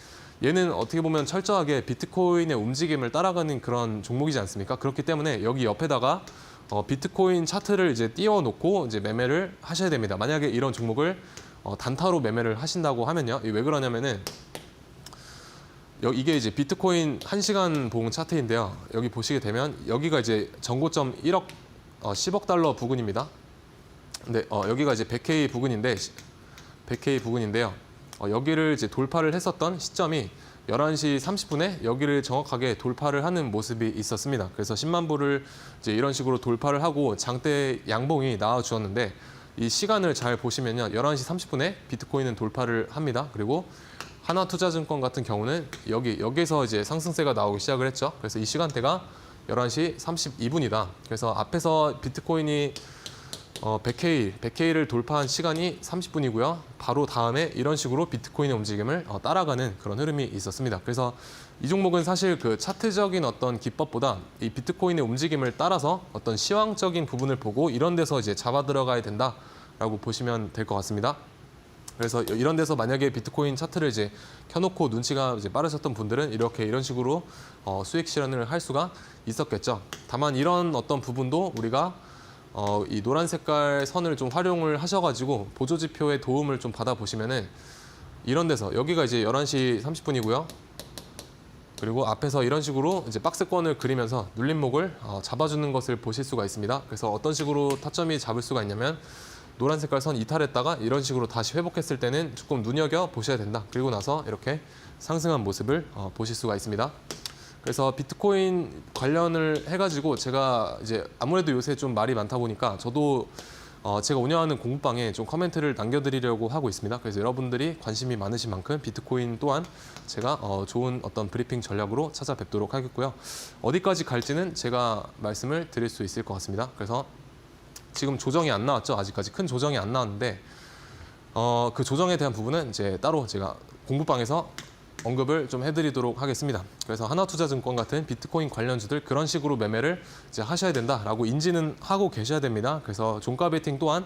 얘는 어떻게 보면 철저하게 비트코인의 움직임을 따라가는 그런 종목이지 않습니까? 그렇기 때문에 여기 옆에다가 비트코인 차트를 이제 띄워놓고 이제 매매를 하셔야 됩니다. 만약에 이런 종목을 단타로 매매를 하신다고 하면요. 왜 그러냐면은 이게 이제 비트코인 1시간 봉 차트인데요. 여기 보시게 되면 여기가 이제 전고점 10억 달러 부근입니다. 근데 여기가 이제 100K 부근인데요. 여기를 이제 돌파를 했었던 시점이 11시 30분에 여기를 정확하게 돌파를 하는 모습이 있었습니다. 그래서 10만 불을 이제 이런 식으로 돌파를 하고 장대 양봉이 나와 주었는데 이 시간을 잘 보시면요. 11시 30분에 비트코인은 돌파를 합니다. 그리고 하나투자증권 같은 경우는 여기에서 이제 상승세가 나오기 시작을 했죠. 그래서 이 시간대가 11시 32분이다. 그래서 앞에서 비트코인이 100K를 돌파한 시간이 30분이고요. 바로 다음에 이런 식으로 비트코인의 움직임을 따라가는 그런 흐름이 있었습니다. 그래서 이 종목은 사실 그 차트적인 어떤 기법보다 이 비트코인의 움직임을 따라서 어떤 시황적인 부분을 보고 이런 데서 이제 잡아 들어가야 된다라고 보시면 될 것 같습니다. 그래서 이런 데서 만약에 비트코인 차트를 이제 켜놓고 눈치가 이제 빠르셨던 분들은 이런 식으로 수익 실현을 할 수가 있었겠죠. 다만 이런 어떤 부분도 우리가 이 노란 색깔 선을 좀 활용을 하셔가지고 보조지표의 도움을 좀 받아보시면은 이런 데서 여기가 이제 11시 30분이고요. 그리고 앞에서 이런 식으로 이제 박스권을 그리면서 눌림목을 잡아주는 것을 보실 수가 있습니다. 그래서 어떤 식으로 타점이 잡을 수가 있냐면 노란 색깔 선 이탈했다가 이런 식으로 다시 회복했을 때는 조금 눈여겨 보셔야 된다. 그리고 나서 이렇게 상승한 모습을 보실 수가 있습니다. 그래서 비트코인 관련을 해가지고 제가 이제 아무래도 요새 좀 말이 많다 보니까 저도 제가 운영하는 공부방에 좀 코멘트를 남겨드리려고 하고 있습니다. 그래서 여러분들이 관심이 많으신 만큼 비트코인 또한 제가 좋은 어떤 브리핑 전략으로 찾아뵙도록 하겠고요. 어디까지 갈지는 제가 말씀을 드릴 수 있을 것 같습니다. 그래서 지금 조정이 안 나왔죠. 아직까지 큰 조정이 안 나왔는데 그 조정에 대한 부분은 이제 따로 제가 공부방에서 언급을 좀 해드리도록 하겠습니다. 그래서 하나투자증권 같은 비트코인 관련주들 그런 식으로 매매를 이제 하셔야 된다라고 인지는 하고 계셔야 됩니다. 그래서 종가 베팅 또한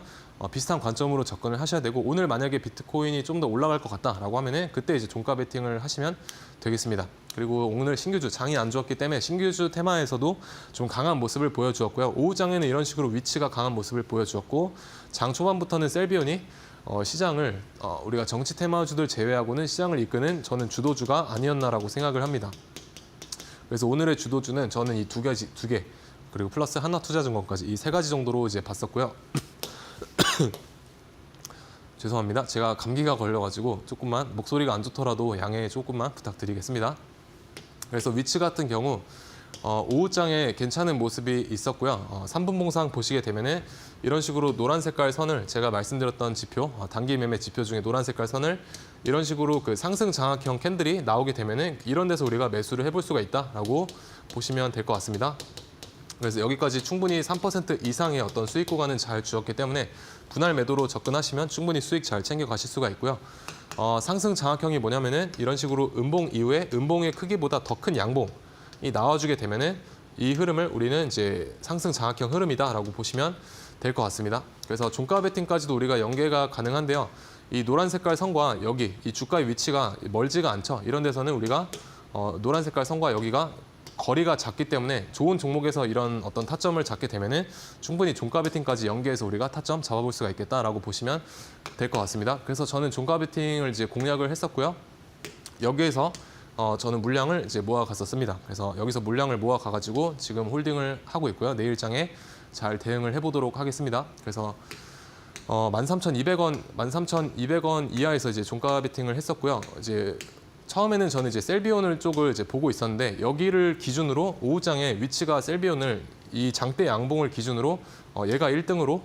비슷한 관점으로 접근을 하셔야 되고 오늘 만약에 비트코인이 좀 더 올라갈 것 같다라고 하면은 그때 이제 종가 베팅을 하시면 되겠습니다. 그리고 오늘 신규주 장이 안 좋았기 때문에 신규주 테마에서도 좀 강한 모습을 보여주었고요. 오후장에는 이런 식으로 위치가 강한 모습을 보여주었고 장 초반부터는 셀비온이 시장을 우리가 정치 테마주들 제외하고는 시장을 이끄는 저는 주도주가 아니었나라고 생각을 합니다. 그래서 오늘의 주도주는 저는 이 두 개 그리고 플러스 하나투자증권까지 이 3가지 정도로 이제 봤었고요. 죄송합니다. 제가 감기가 걸려가지고 조금만 목소리가 안 좋더라도 양해 조금만 부탁드리겠습니다. 그래서 위치 같은 경우 오후장에 괜찮은 모습이 있었고요. 3분 봉상 보시게 되면은 이런 식으로 노란 색깔 선을 제가 말씀드렸던 지표, 단기 매매 지표 중에 노란 색깔 선을 이런 식으로 그 상승 장악형 캔들이 나오게 되면은 이런 데서 우리가 매수를 해볼 수가 있다라고 보시면 될 것 같습니다. 그래서 여기까지 충분히 3% 이상의 어떤 수익 구간은 잘 주었기 때문에 분할 매도로 접근하시면 충분히 수익 잘 챙겨 가실 수가 있고요. 상승 장악형이 뭐냐면은 이런 식으로 음봉 이후에 음봉의 크기보다 더 큰 양봉이 나와주게 되면은 이 흐름을 우리는 이제 상승 장악형 흐름이다라고 보시면 될 것 같습니다. 그래서 종가 베팅까지도 우리가 연계가 가능한데요. 이 노란 색깔 선과 여기 이 주가의 위치가 멀지가 않죠. 이런 데서는 우리가 노란 색깔 선과 여기가 거리가 작기 때문에 좋은 종목에서 이런 어떤 타점을 잡게 되면은 충분히 종가 베팅까지 연계해서 우리가 타점 잡아볼 수가 있겠다라고 보시면 될 것 같습니다. 그래서 저는 종가 베팅을 이제 공략을 했었고요. 여기에서 저는 물량을 이제 모아 갔었습니다. 그래서 여기서 물량을 모아 가가지고 지금 홀딩을 하고 있고요. 내일장에 잘 대응을 해보도록 하겠습니다. 그래서 13,200원, 13,200원 이하에서 이제 종가 베팅을 했었고요. 이제 처음에는 저는 이제 셀비온을 쪽을 이제 보고 있었는데 여기를 기준으로 오후장에 위치가 셀비온을 이 장대 양봉을 기준으로 얘가 1등으로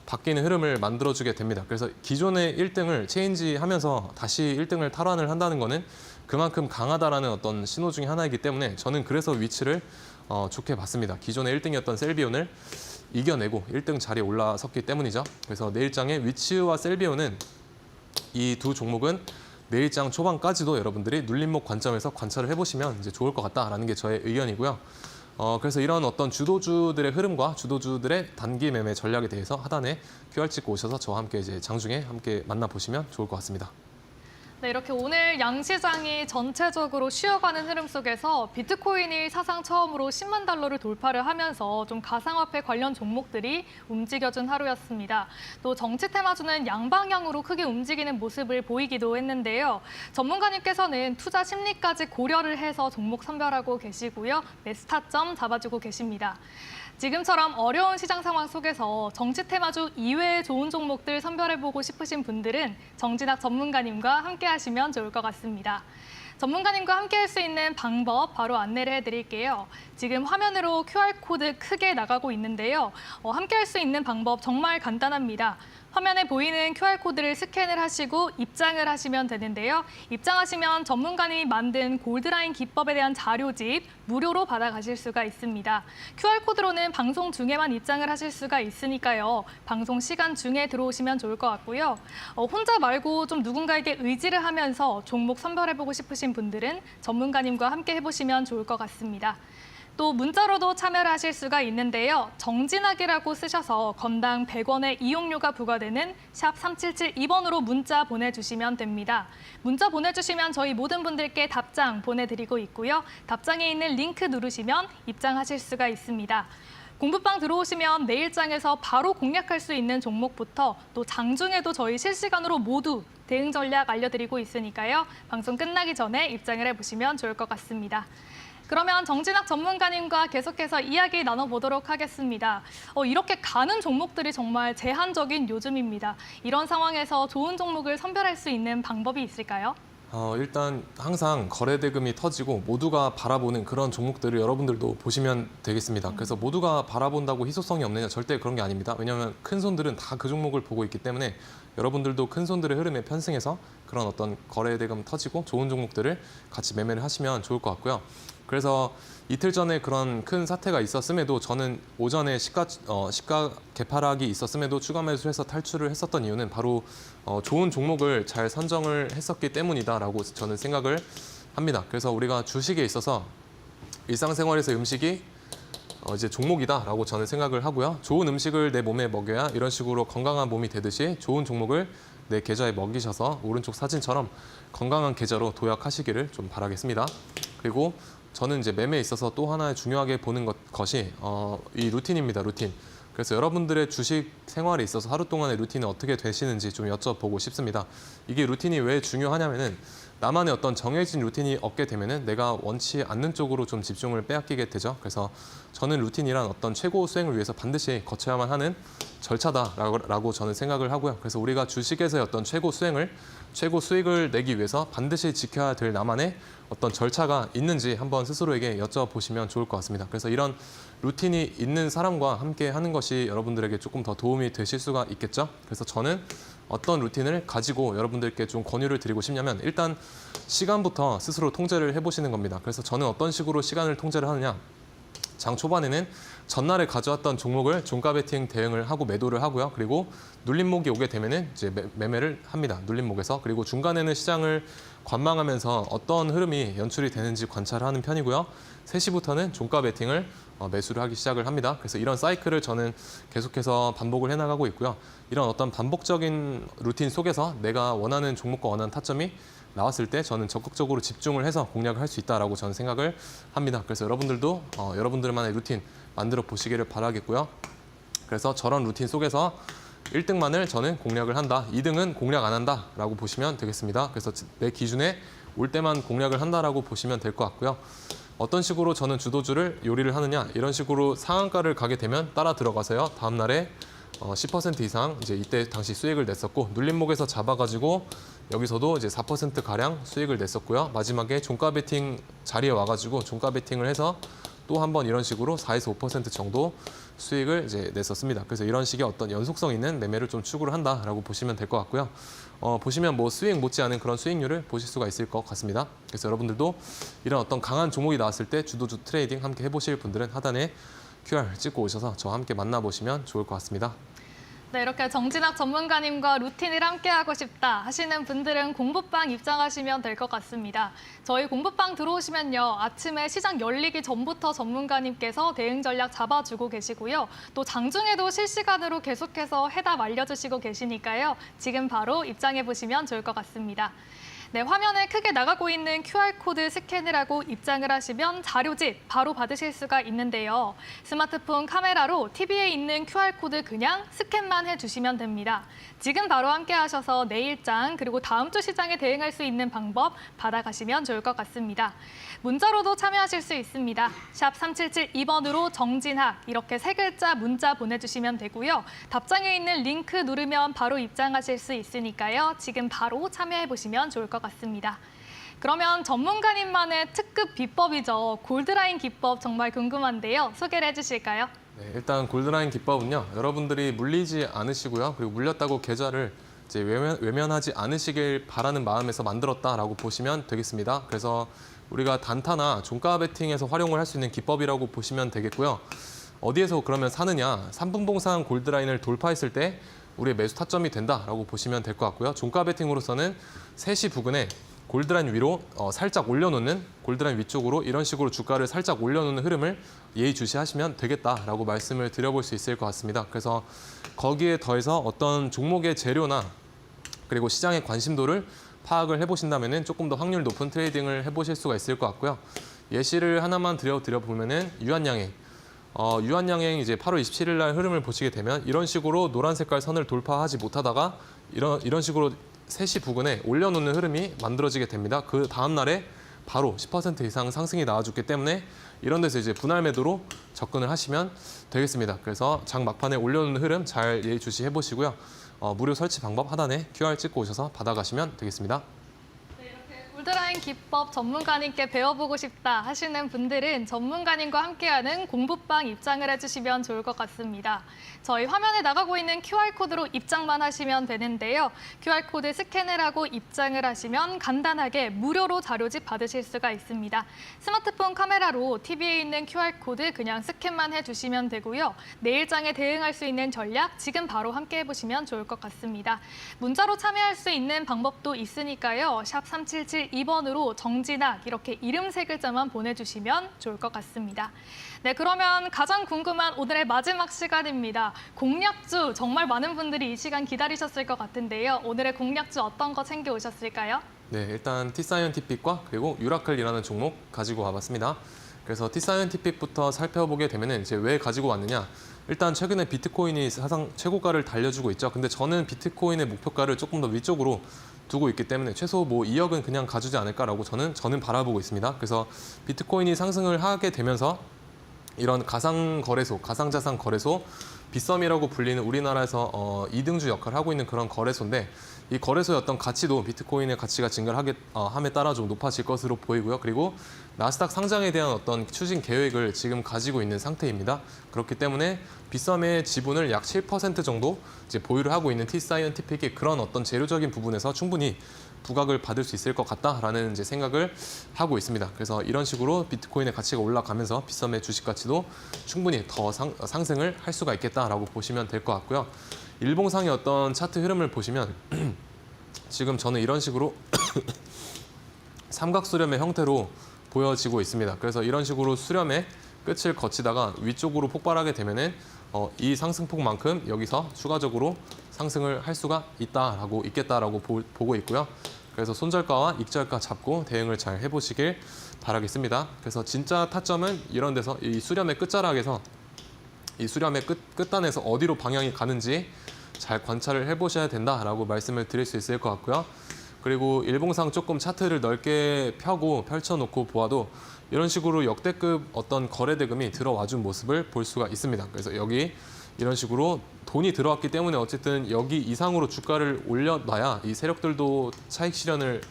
바뀌는 흐름을 만들어주게 됩니다. 그래서 기존의 1등을 체인지하면서 다시 1등을 탈환을 한다는 거는 그만큼 강하다라는 어떤 신호 중에 하나이기 때문에 저는 그래서 위치를 좋게 봤습니다. 기존의 1등이었던 셀비온을 이겨내고 1등 자리에 올라섰기 때문이죠. 그래서 내일장의 위치와 셀비온은 이 두 종목은 내일장 초반까지도 여러분들이 눌림목 관점에서 관찰을 해보시면 이제 좋을 것 같다라는 게 저의 의견이고요. 그래서 이런 어떤 주도주들의 흐름과 주도주들의 단기 매매 전략에 대해서 하단에 QR 찍고 오셔서 저와 함께 이제 장중에 함께 만나보시면 좋을 것 같습니다. 네, 이렇게 오늘 양시장이 전체적으로 쉬어가는 흐름 속에서 비트코인이 사상 처음으로 10만 달러를 돌파를 하면서 좀 가상화폐 관련 종목들이 움직여준 하루였습니다. 또 정치 테마주는 양방향으로 크게 움직이는 모습을 보이기도 했는데요. 전문가님께서는 투자 심리까지 고려를 해서 종목 선별하고 계시고요. 매수 타점 잡아주고 계십니다. 지금처럼 어려운 시장 상황 속에서 정치 테마주 이외의 좋은 종목들 선별해보고 싶으신 분들은 정진학 전문가님과 함께 하시면 좋을 것 같습니다. 전문가님과 함께 할 수 있는 방법 바로 안내를 해드릴게요. 지금 화면으로 QR코드 크게 나가고 있는데요. 함께 할 수 있는 방법 정말 간단합니다. 화면에 보이는 QR코드를 스캔을 하시고 입장을 하시면 되는데요. 입장하시면 전문가님이 만든 골드라인 기법에 대한 자료집 무료로 받아가실 수가 있습니다. QR코드로는 방송 중에만 입장을 하실 수가 있으니까요. 방송 시간 중에 들어오시면 좋을 것 같고요. 혼자 말고 좀 누군가에게 의지를 하면서 종목 선별해보고 싶으신 분들은 전문가님과 함께 해보시면 좋을 것 같습니다. 또 문자로도 참여를 하실 수가 있는데요. 정진학이라고 쓰셔서 건당 100원의 이용료가 부과되는 샵 3772번으로 문자 보내주시면 됩니다. 문자 보내주시면 저희 모든 분들께 답장 보내드리고 있고요. 답장에 있는 링크 누르시면 입장하실 수가 있습니다. 공부방 들어오시면 내일장에서 바로 공략할 수 있는 종목부터 또 장중에도 저희 실시간으로 모두 대응 전략 알려드리고 있으니까요. 방송 끝나기 전에 입장을 해보시면 좋을 것 같습니다. 그러면 정진학 전문가님과 계속해서 이야기 나눠보도록 하겠습니다. 이렇게 가는 종목들이 정말 제한적인 요즘입니다. 이런 상황에서 좋은 종목을 선별할 수 있는 방법이 있을까요? 일단 항상 거래 대금이 터지고 모두가 바라보는 그런 종목들을 여러분들도 보시면 되겠습니다. 그래서 모두가 바라본다고 희소성이 없느냐 절대 그런 게 아닙니다. 왜냐하면 큰 손들은 다 그 종목을 보고 있기 때문에 여러분들도 큰 손들의 흐름에 편승해서 그런 어떤 거래 대금 터지고 좋은 종목들을 같이 매매를 하시면 좋을 것 같고요. 그래서 이틀 전에 그런 큰 사태가 있었음에도 저는 오전에 시가 개파락이 있었음에도 추가 매수해서 탈출을 했었던 이유는 바로 좋은 종목을 잘 선정을 했었기 때문이다라고 저는 생각을 합니다. 그래서 우리가 주식에 있어서 일상생활에서 음식이 이제 종목이다라고 저는 생각을 하고요. 좋은 음식을 내 몸에 먹여야 이런 식으로 건강한 몸이 되듯이 좋은 종목을 내 계좌에 먹이셔서 오른쪽 사진처럼 건강한 계좌로 도약하시기를 좀 바라겠습니다. 그리고 저는 이제 매매에 있어서 또 하나 중요하게 보는 것이 이 루틴입니다. 루틴. 그래서 여러분들의 주식 생활에 있어서 하루 동안의 루틴은 어떻게 되시는지 좀 여쭤보고 싶습니다. 이게 루틴이 왜 중요하냐면은 나만의 어떤 정해진 루틴이 없게 되면은 내가 원치 않는 쪽으로 좀 집중을 빼앗기게 되죠. 그래서 저는 루틴이란 어떤 최고 수행을 위해서 반드시 거쳐야만 하는 절차다라고 저는 생각을 하고요. 그래서 우리가 주식에서의 어떤 최고 수익을 내기 위해서 반드시 지켜야 될 나만의 어떤 절차가 있는지 한번 스스로에게 여쭤보시면 좋을 것 같습니다. 그래서 이런 루틴이 있는 사람과 함께 하는 것이 여러분들에게 조금 더 도움이 되실 수가 있겠죠. 그래서 저는 어떤 루틴을 가지고 여러분들께 좀 권유를 드리고 싶냐면 일단 시간부터 스스로 통제를 해보시는 겁니다. 그래서 저는 어떤 식으로 시간을 통제를 하느냐. 장 초반에는 전날에 가져왔던 종목을 종가 베팅 대응을 하고 매도를 하고요. 그리고 눌림목이 오게 되면은 이제 매매를 합니다. 눌림목에서. 그리고 중간에는 시장을 관망하면서 어떤 흐름이 연출이 되는지 관찰을 하는 편이고요. 3시부터는 종가 베팅을 매수를 하기 시작을 합니다. 그래서 이런 사이클을 저는 계속해서 반복을 해나가고 있고요. 이런 어떤 반복적인 루틴 속에서 내가 원하는 종목과 원하는 타점이 나왔을 때 저는 적극적으로 집중을 해서 공략을 할 수 있다라고 저는 생각을 합니다. 그래서 여러분들도 여러분들만의 루틴 만들어 보시기를 바라겠고요. 그래서 저런 루틴 속에서 1등만을 저는 공략을 한다. 2등은 공략 안 한다라고 보시면 되겠습니다. 그래서 내 기준에 올 때만 공략을 한다라고 보시면 될 것 같고요. 어떤 식으로 저는 주도주를 요리를 하느냐 이런 식으로 상한가를 가게 되면 따라 들어가서요. 다음 날에 10% 이상 이제 이때 당시 수익을 냈었고 눌림목에서 잡아가지고 여기서도 이제 4% 가량 수익을 냈었고요. 마지막에 종가 베팅 자리에 와가지고 종가 베팅을 해서 또 한 번 이런 식으로 4에서 5% 정도 수익을 이제 냈었습니다. 그래서 이런 식의 어떤 연속성 있는 매매를 좀 추구를 한다라고 보시면 될 것 같고요. 보시면 뭐 수익 못지않은 그런 수익률을 보실 수가 있을 것 같습니다. 그래서 여러분들도 이런 어떤 강한 종목이 나왔을 때 주도주 트레이딩 함께 해보실 분들은 하단에 QR 찍고 오셔서 저와 함께 만나보시면 좋을 것 같습니다. 네, 이렇게 정진학 전문가님과 루틴을 함께하고 싶다 하시는 분들은 공부방 입장하시면 될 것 같습니다. 저희 공부방 들어오시면요. 아침에 시장 열리기 전부터 전문가님께서 대응 전략 잡아주고 계시고요. 또 장중에도 실시간으로 계속해서 해답 알려주시고 계시니까요. 지금 바로 입장해보시면 좋을 것 같습니다. 네, 화면에 크게 나가고 있는 QR코드 스캔을 하고 입장을 하시면 자료집 바로 받으실 수가 있는데요. 스마트폰 카메라로 TV에 있는 QR코드 그냥 스캔만 해주시면 됩니다. 지금 바로 함께 하셔서 내일장 그리고 다음 주 시장에 대응할 수 있는 방법 받아가시면 좋을 것 같습니다. 문자로도 참여하실 수 있습니다. 샵 3772번으로 정진학 이렇게 3글자 문자 보내주시면 되고요. 답장에 있는 링크 누르면 바로 입장하실 수 있으니까요. 지금 바로 참여해보시면 좋을 것 같습니다. 그러면 전문가님만의 특급 비법이죠. 골드라인 기법 정말 궁금한데요. 소개를 해주실까요? 네, 일단 골드라인 기법은요. 여러분들이 물리지 않으시고요. 그리고 물렸다고 계좌를 이제 외면하지 않으시길 바라는 마음에서 만들었다라고 보시면 되겠습니다. 그래서 우리가 단타나 종가 베팅에서 활용을 할 수 있는 기법이라고 보시면 되겠고요. 어디에서 그러면 사느냐? 3분봉상 골드라인을 돌파했을 때 우리의 매수 타점이 된다라고 보시면 될 것 같고요. 종가 베팅으로서는 3시 부근에 골드라인 위로 살짝 올려놓는 골드라인 위쪽으로 이런 식으로 주가를 살짝 올려놓는 흐름을 예의주시하시면 되겠다라고 말씀을 드려볼 수 있을 것 같습니다. 그래서 거기에 더해서 어떤 종목의 재료나 그리고 시장의 관심도를 파악을 해보신다면 조금 더 확률 높은 트레이딩을 해보실 수가 있을 것 같고요. 예시를 하나만 드려보면은 유한양행. 유한양행 이제 8월 27일 날 흐름을 보시게 되면 이런 식으로 노란 색깔 선을 돌파하지 못하다가 이런 식으로 3시 부근에 올려놓는 흐름이 만들어지게 됩니다. 그 다음 날에 바로 10% 이상 상승이 나와줬기 때문에 이런 데서 이제 분할 매도로 접근을 하시면 되겠습니다. 그래서 장 막판에 올려놓는 흐름 잘 예의주시해 보시고요. 무료 설치 방법 하단에 QR 찍고 오셔서 받아가시면 되겠습니다. 골드라인 기법 전문가님께 배워보고 싶다 하시는 분들은 전문가님과 함께하는 공부방 입장을 해주시면 좋을 것 같습니다. 저희 화면에 나가고 있는 QR코드로 입장만 하시면 되는데요. QR코드 스캔을 하고 입장을 하시면 간단하게 무료로 자료집 받으실 수가 있습니다. 스마트폰 카메라로 TV에 있는 QR코드 그냥 스캔만 해주시면 되고요. 내일장에 대응할 수 있는 전략 지금 바로 함께 해보시면 좋을 것 같습니다. 문자로 참여할 수 있는 방법도 있으니까요. 샵 3772번으로 정진학 이렇게 이름 세 글자만 보내주시면 좋을 것 같습니다. 네, 그러면 가장 궁금한 오늘의 마지막 시간입니다. 공략주 정말 많은 분들이 이 시간 기다리셨을 것 같은데요. 오늘의 공략주 어떤 거 챙겨오셨을까요? 네, 일단 T사이언티픽과 그리고 유라클이라는 종목 가지고 와봤습니다. 그래서 T사이언티픽부터 살펴보게 되면은 이제 왜 가지고 왔느냐? 일단 최근에 비트코인이 사상 최고가를 달려주고 있죠. 근데 저는 비트코인의 목표가를 조금 더 위쪽으로 두고 있기 때문에 최소 뭐 2억은 그냥 가주지 않을까라고 저는 바라보고 있습니다. 그래서 비트코인이 상승을 하게 되면서 이런 가상거래소, 가상자산 거래소, 빗썸이라고 불리는 우리나라에서 이등주 역할을 하고 있는 그런 거래소인데 이 거래소의 어떤 가치도 비트코인의 가치가 증가를 함에 따라 좀 높아질 것으로 보이고요. 그리고 나스닥 상장에 대한 어떤 추진 계획을 지금 가지고 있는 상태입니다. 그렇기 때문에 빗썸의 지분을 약 7% 정도 이제 보유를 하고 있는 T사이언티픽이 그런 어떤 재료적인 부분에서 충분히 부각을 받을 수 있을 것 같다라는 이제 생각을 하고 있습니다. 그래서 이런 식으로 비트코인의 가치가 올라가면서 빗썸의 주식 가치도 충분히 더 상승을 할 수가 있겠다라고 보시면 될 것 같고요. 일봉상의 어떤 차트 흐름을 보시면 지금 저는 이런 식으로 삼각수렴의 형태로 보여지고 있습니다. 그래서 이런 식으로 수렴의 끝을 거치다가 위쪽으로 폭발하게 되면은 이 상승폭만큼 여기서 추가적으로 상승을 할 수가 있겠다라고 보고 있고요. 그래서 손절가와 익절가 잡고 대응을 잘 해보시길 바라겠습니다. 그래서 진짜 타점은 이런 데서 이 수렴의 끝자락에서 이 수렴의 끝단에서 어디로 방향이 가는지 잘 관찰을 해보셔야 된다라고 말씀을 드릴 수 있을 것 같고요. 그리고 일봉상 조금 차트를 넓게 펼쳐놓고 보아도 이런 식으로 역대급 어떤 거래 대금이 들어와준 모습을 볼 수가 있습니다. 그래서 여기 이런 식으로 돈이 들어왔기 때문에 어쨌든 여기 이상으로 주가를 올려놔야 이 세력들도 차익 실현을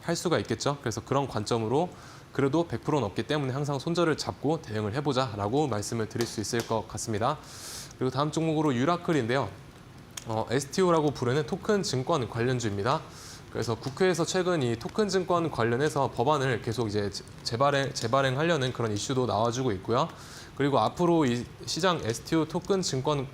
할 수가 있겠죠. 그래서 그런 관점으로 그래도 100%는 없기 때문에 항상 손절을 잡고 대응을 해보자라고 말씀을 드릴 수 있을 것 같습니다. 그리고 다음 종목으로 유라클인데요. STO라고 부르는 토큰 증권 관련주입니다. 그래서 국회에서 최근 이 토큰 증권 관련해서 법안을 계속 이제 재발행하려는 그런 이슈도 나와주고 있고요. 그리고 앞으로 이 시장 STO 토큰 증권에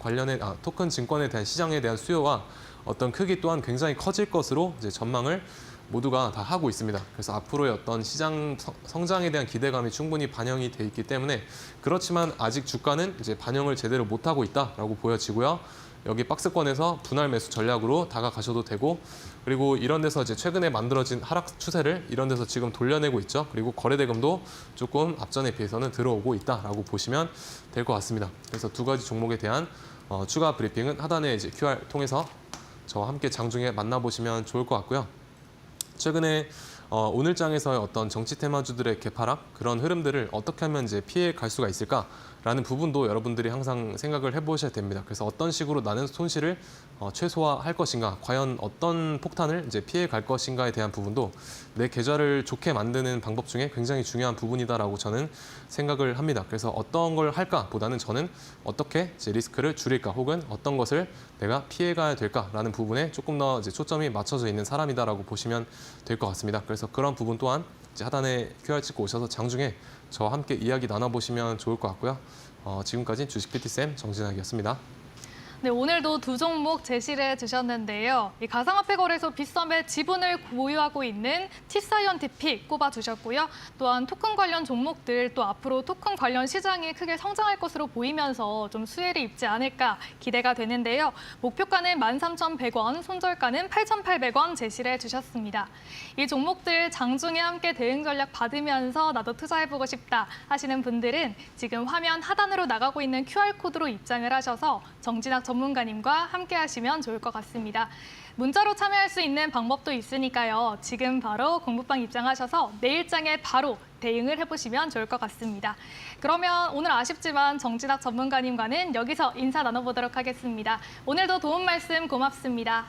대한 시장에 대한 수요와 어떤 크기 또한 굉장히 커질 것으로 이제 전망을 모두가 다 하고 있습니다. 그래서 앞으로의 어떤 시장 성장에 대한 기대감이 충분히 반영이 돼 있기 때문에 그렇지만 아직 주가는 이제 반영을 제대로 못하고 있다라고 보여지고요. 여기 박스권에서 분할 매수 전략으로 다가가셔도 되고 그리고 이런 데서 이제 최근에 만들어진 하락 추세를 이런 데서 지금 돌려내고 있죠. 그리고 거래 대금도 조금 앞전에 비해서는 들어오고 있다라고 보시면 될 것 같습니다. 그래서 두 가지 종목에 대한 추가 브리핑은 하단에 이제 QR 통해서 저와 함께 장중에 만나보시면 좋을 것 같고요. 최근에 오늘 장에서의 어떤 정치 테마주들의 개파락 그런 흐름들을 어떻게 하면 이제 피해 갈 수가 있을까라는 부분도 여러분들이 항상 생각을 해보셔야 됩니다. 그래서 어떤 식으로 나는 손실을 최소화할 것인가, 과연 어떤 폭탄을 이제 피해 갈 것인가에 대한 부분도 내 계좌를 좋게 만드는 방법 중에 굉장히 중요한 부분이다라고 저는 생각을 합니다. 그래서 어떤 걸 할까보다는 저는 어떻게 이제 리스크를 줄일까, 혹은 어떤 것을 내가 피해가야 될까라는 부분에 조금 더 이제 초점이 맞춰져 있는 사람이다라고 보시면 될 것 같습니다. 그래서 그런 부분 또한 이제 하단에 QR 찍고 오셔서 장중에 저와 함께 이야기 나눠보시면 좋을 것 같고요. 지금까지 주식 PT쌤 정진학이었습니다. 네, 오늘도 두 종목 제시를 해주셨는데요. 이 가상화폐 거래소 빗썸의 지분을 보유하고 있는 T사이언티픽 꼽아주셨고요. 또한 토큰 관련 종목들 또 앞으로 토큰 관련 시장이 크게 성장할 것으로 보이면서 좀 수혜를 입지 않을까 기대가 되는데요. 목표가는 13,100원, 손절가는 8,800원 제시를 해주셨습니다. 이 종목들 장중에 함께 대응 전략 받으면서 나도 투자해보고 싶다 하시는 분들은 지금 화면 하단으로 나가고 있는 QR코드로 입장을 하셔서 정진학 전문가님과 함께 하시면 좋을 것 같습니다. 문자로 참여할 수 있는 방법도 있으니까요. 지금 바로 공부방 입장하셔서 내일장에 바로 대응을 해보시면 좋을 것 같습니다. 그러면 오늘 아쉽지만 정진학 전문가님과는 여기서 인사 나눠보도록 하겠습니다. 오늘도 도움 말씀 고맙습니다.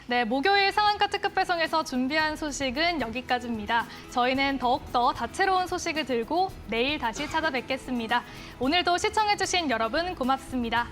네, 목요일 상한가 특급 배송에서 준비한 소식은 여기까지입니다. 저희는 더욱더 다채로운 소식을 들고 내일 다시 찾아뵙겠습니다. 오늘도 시청해주신 여러분 고맙습니다.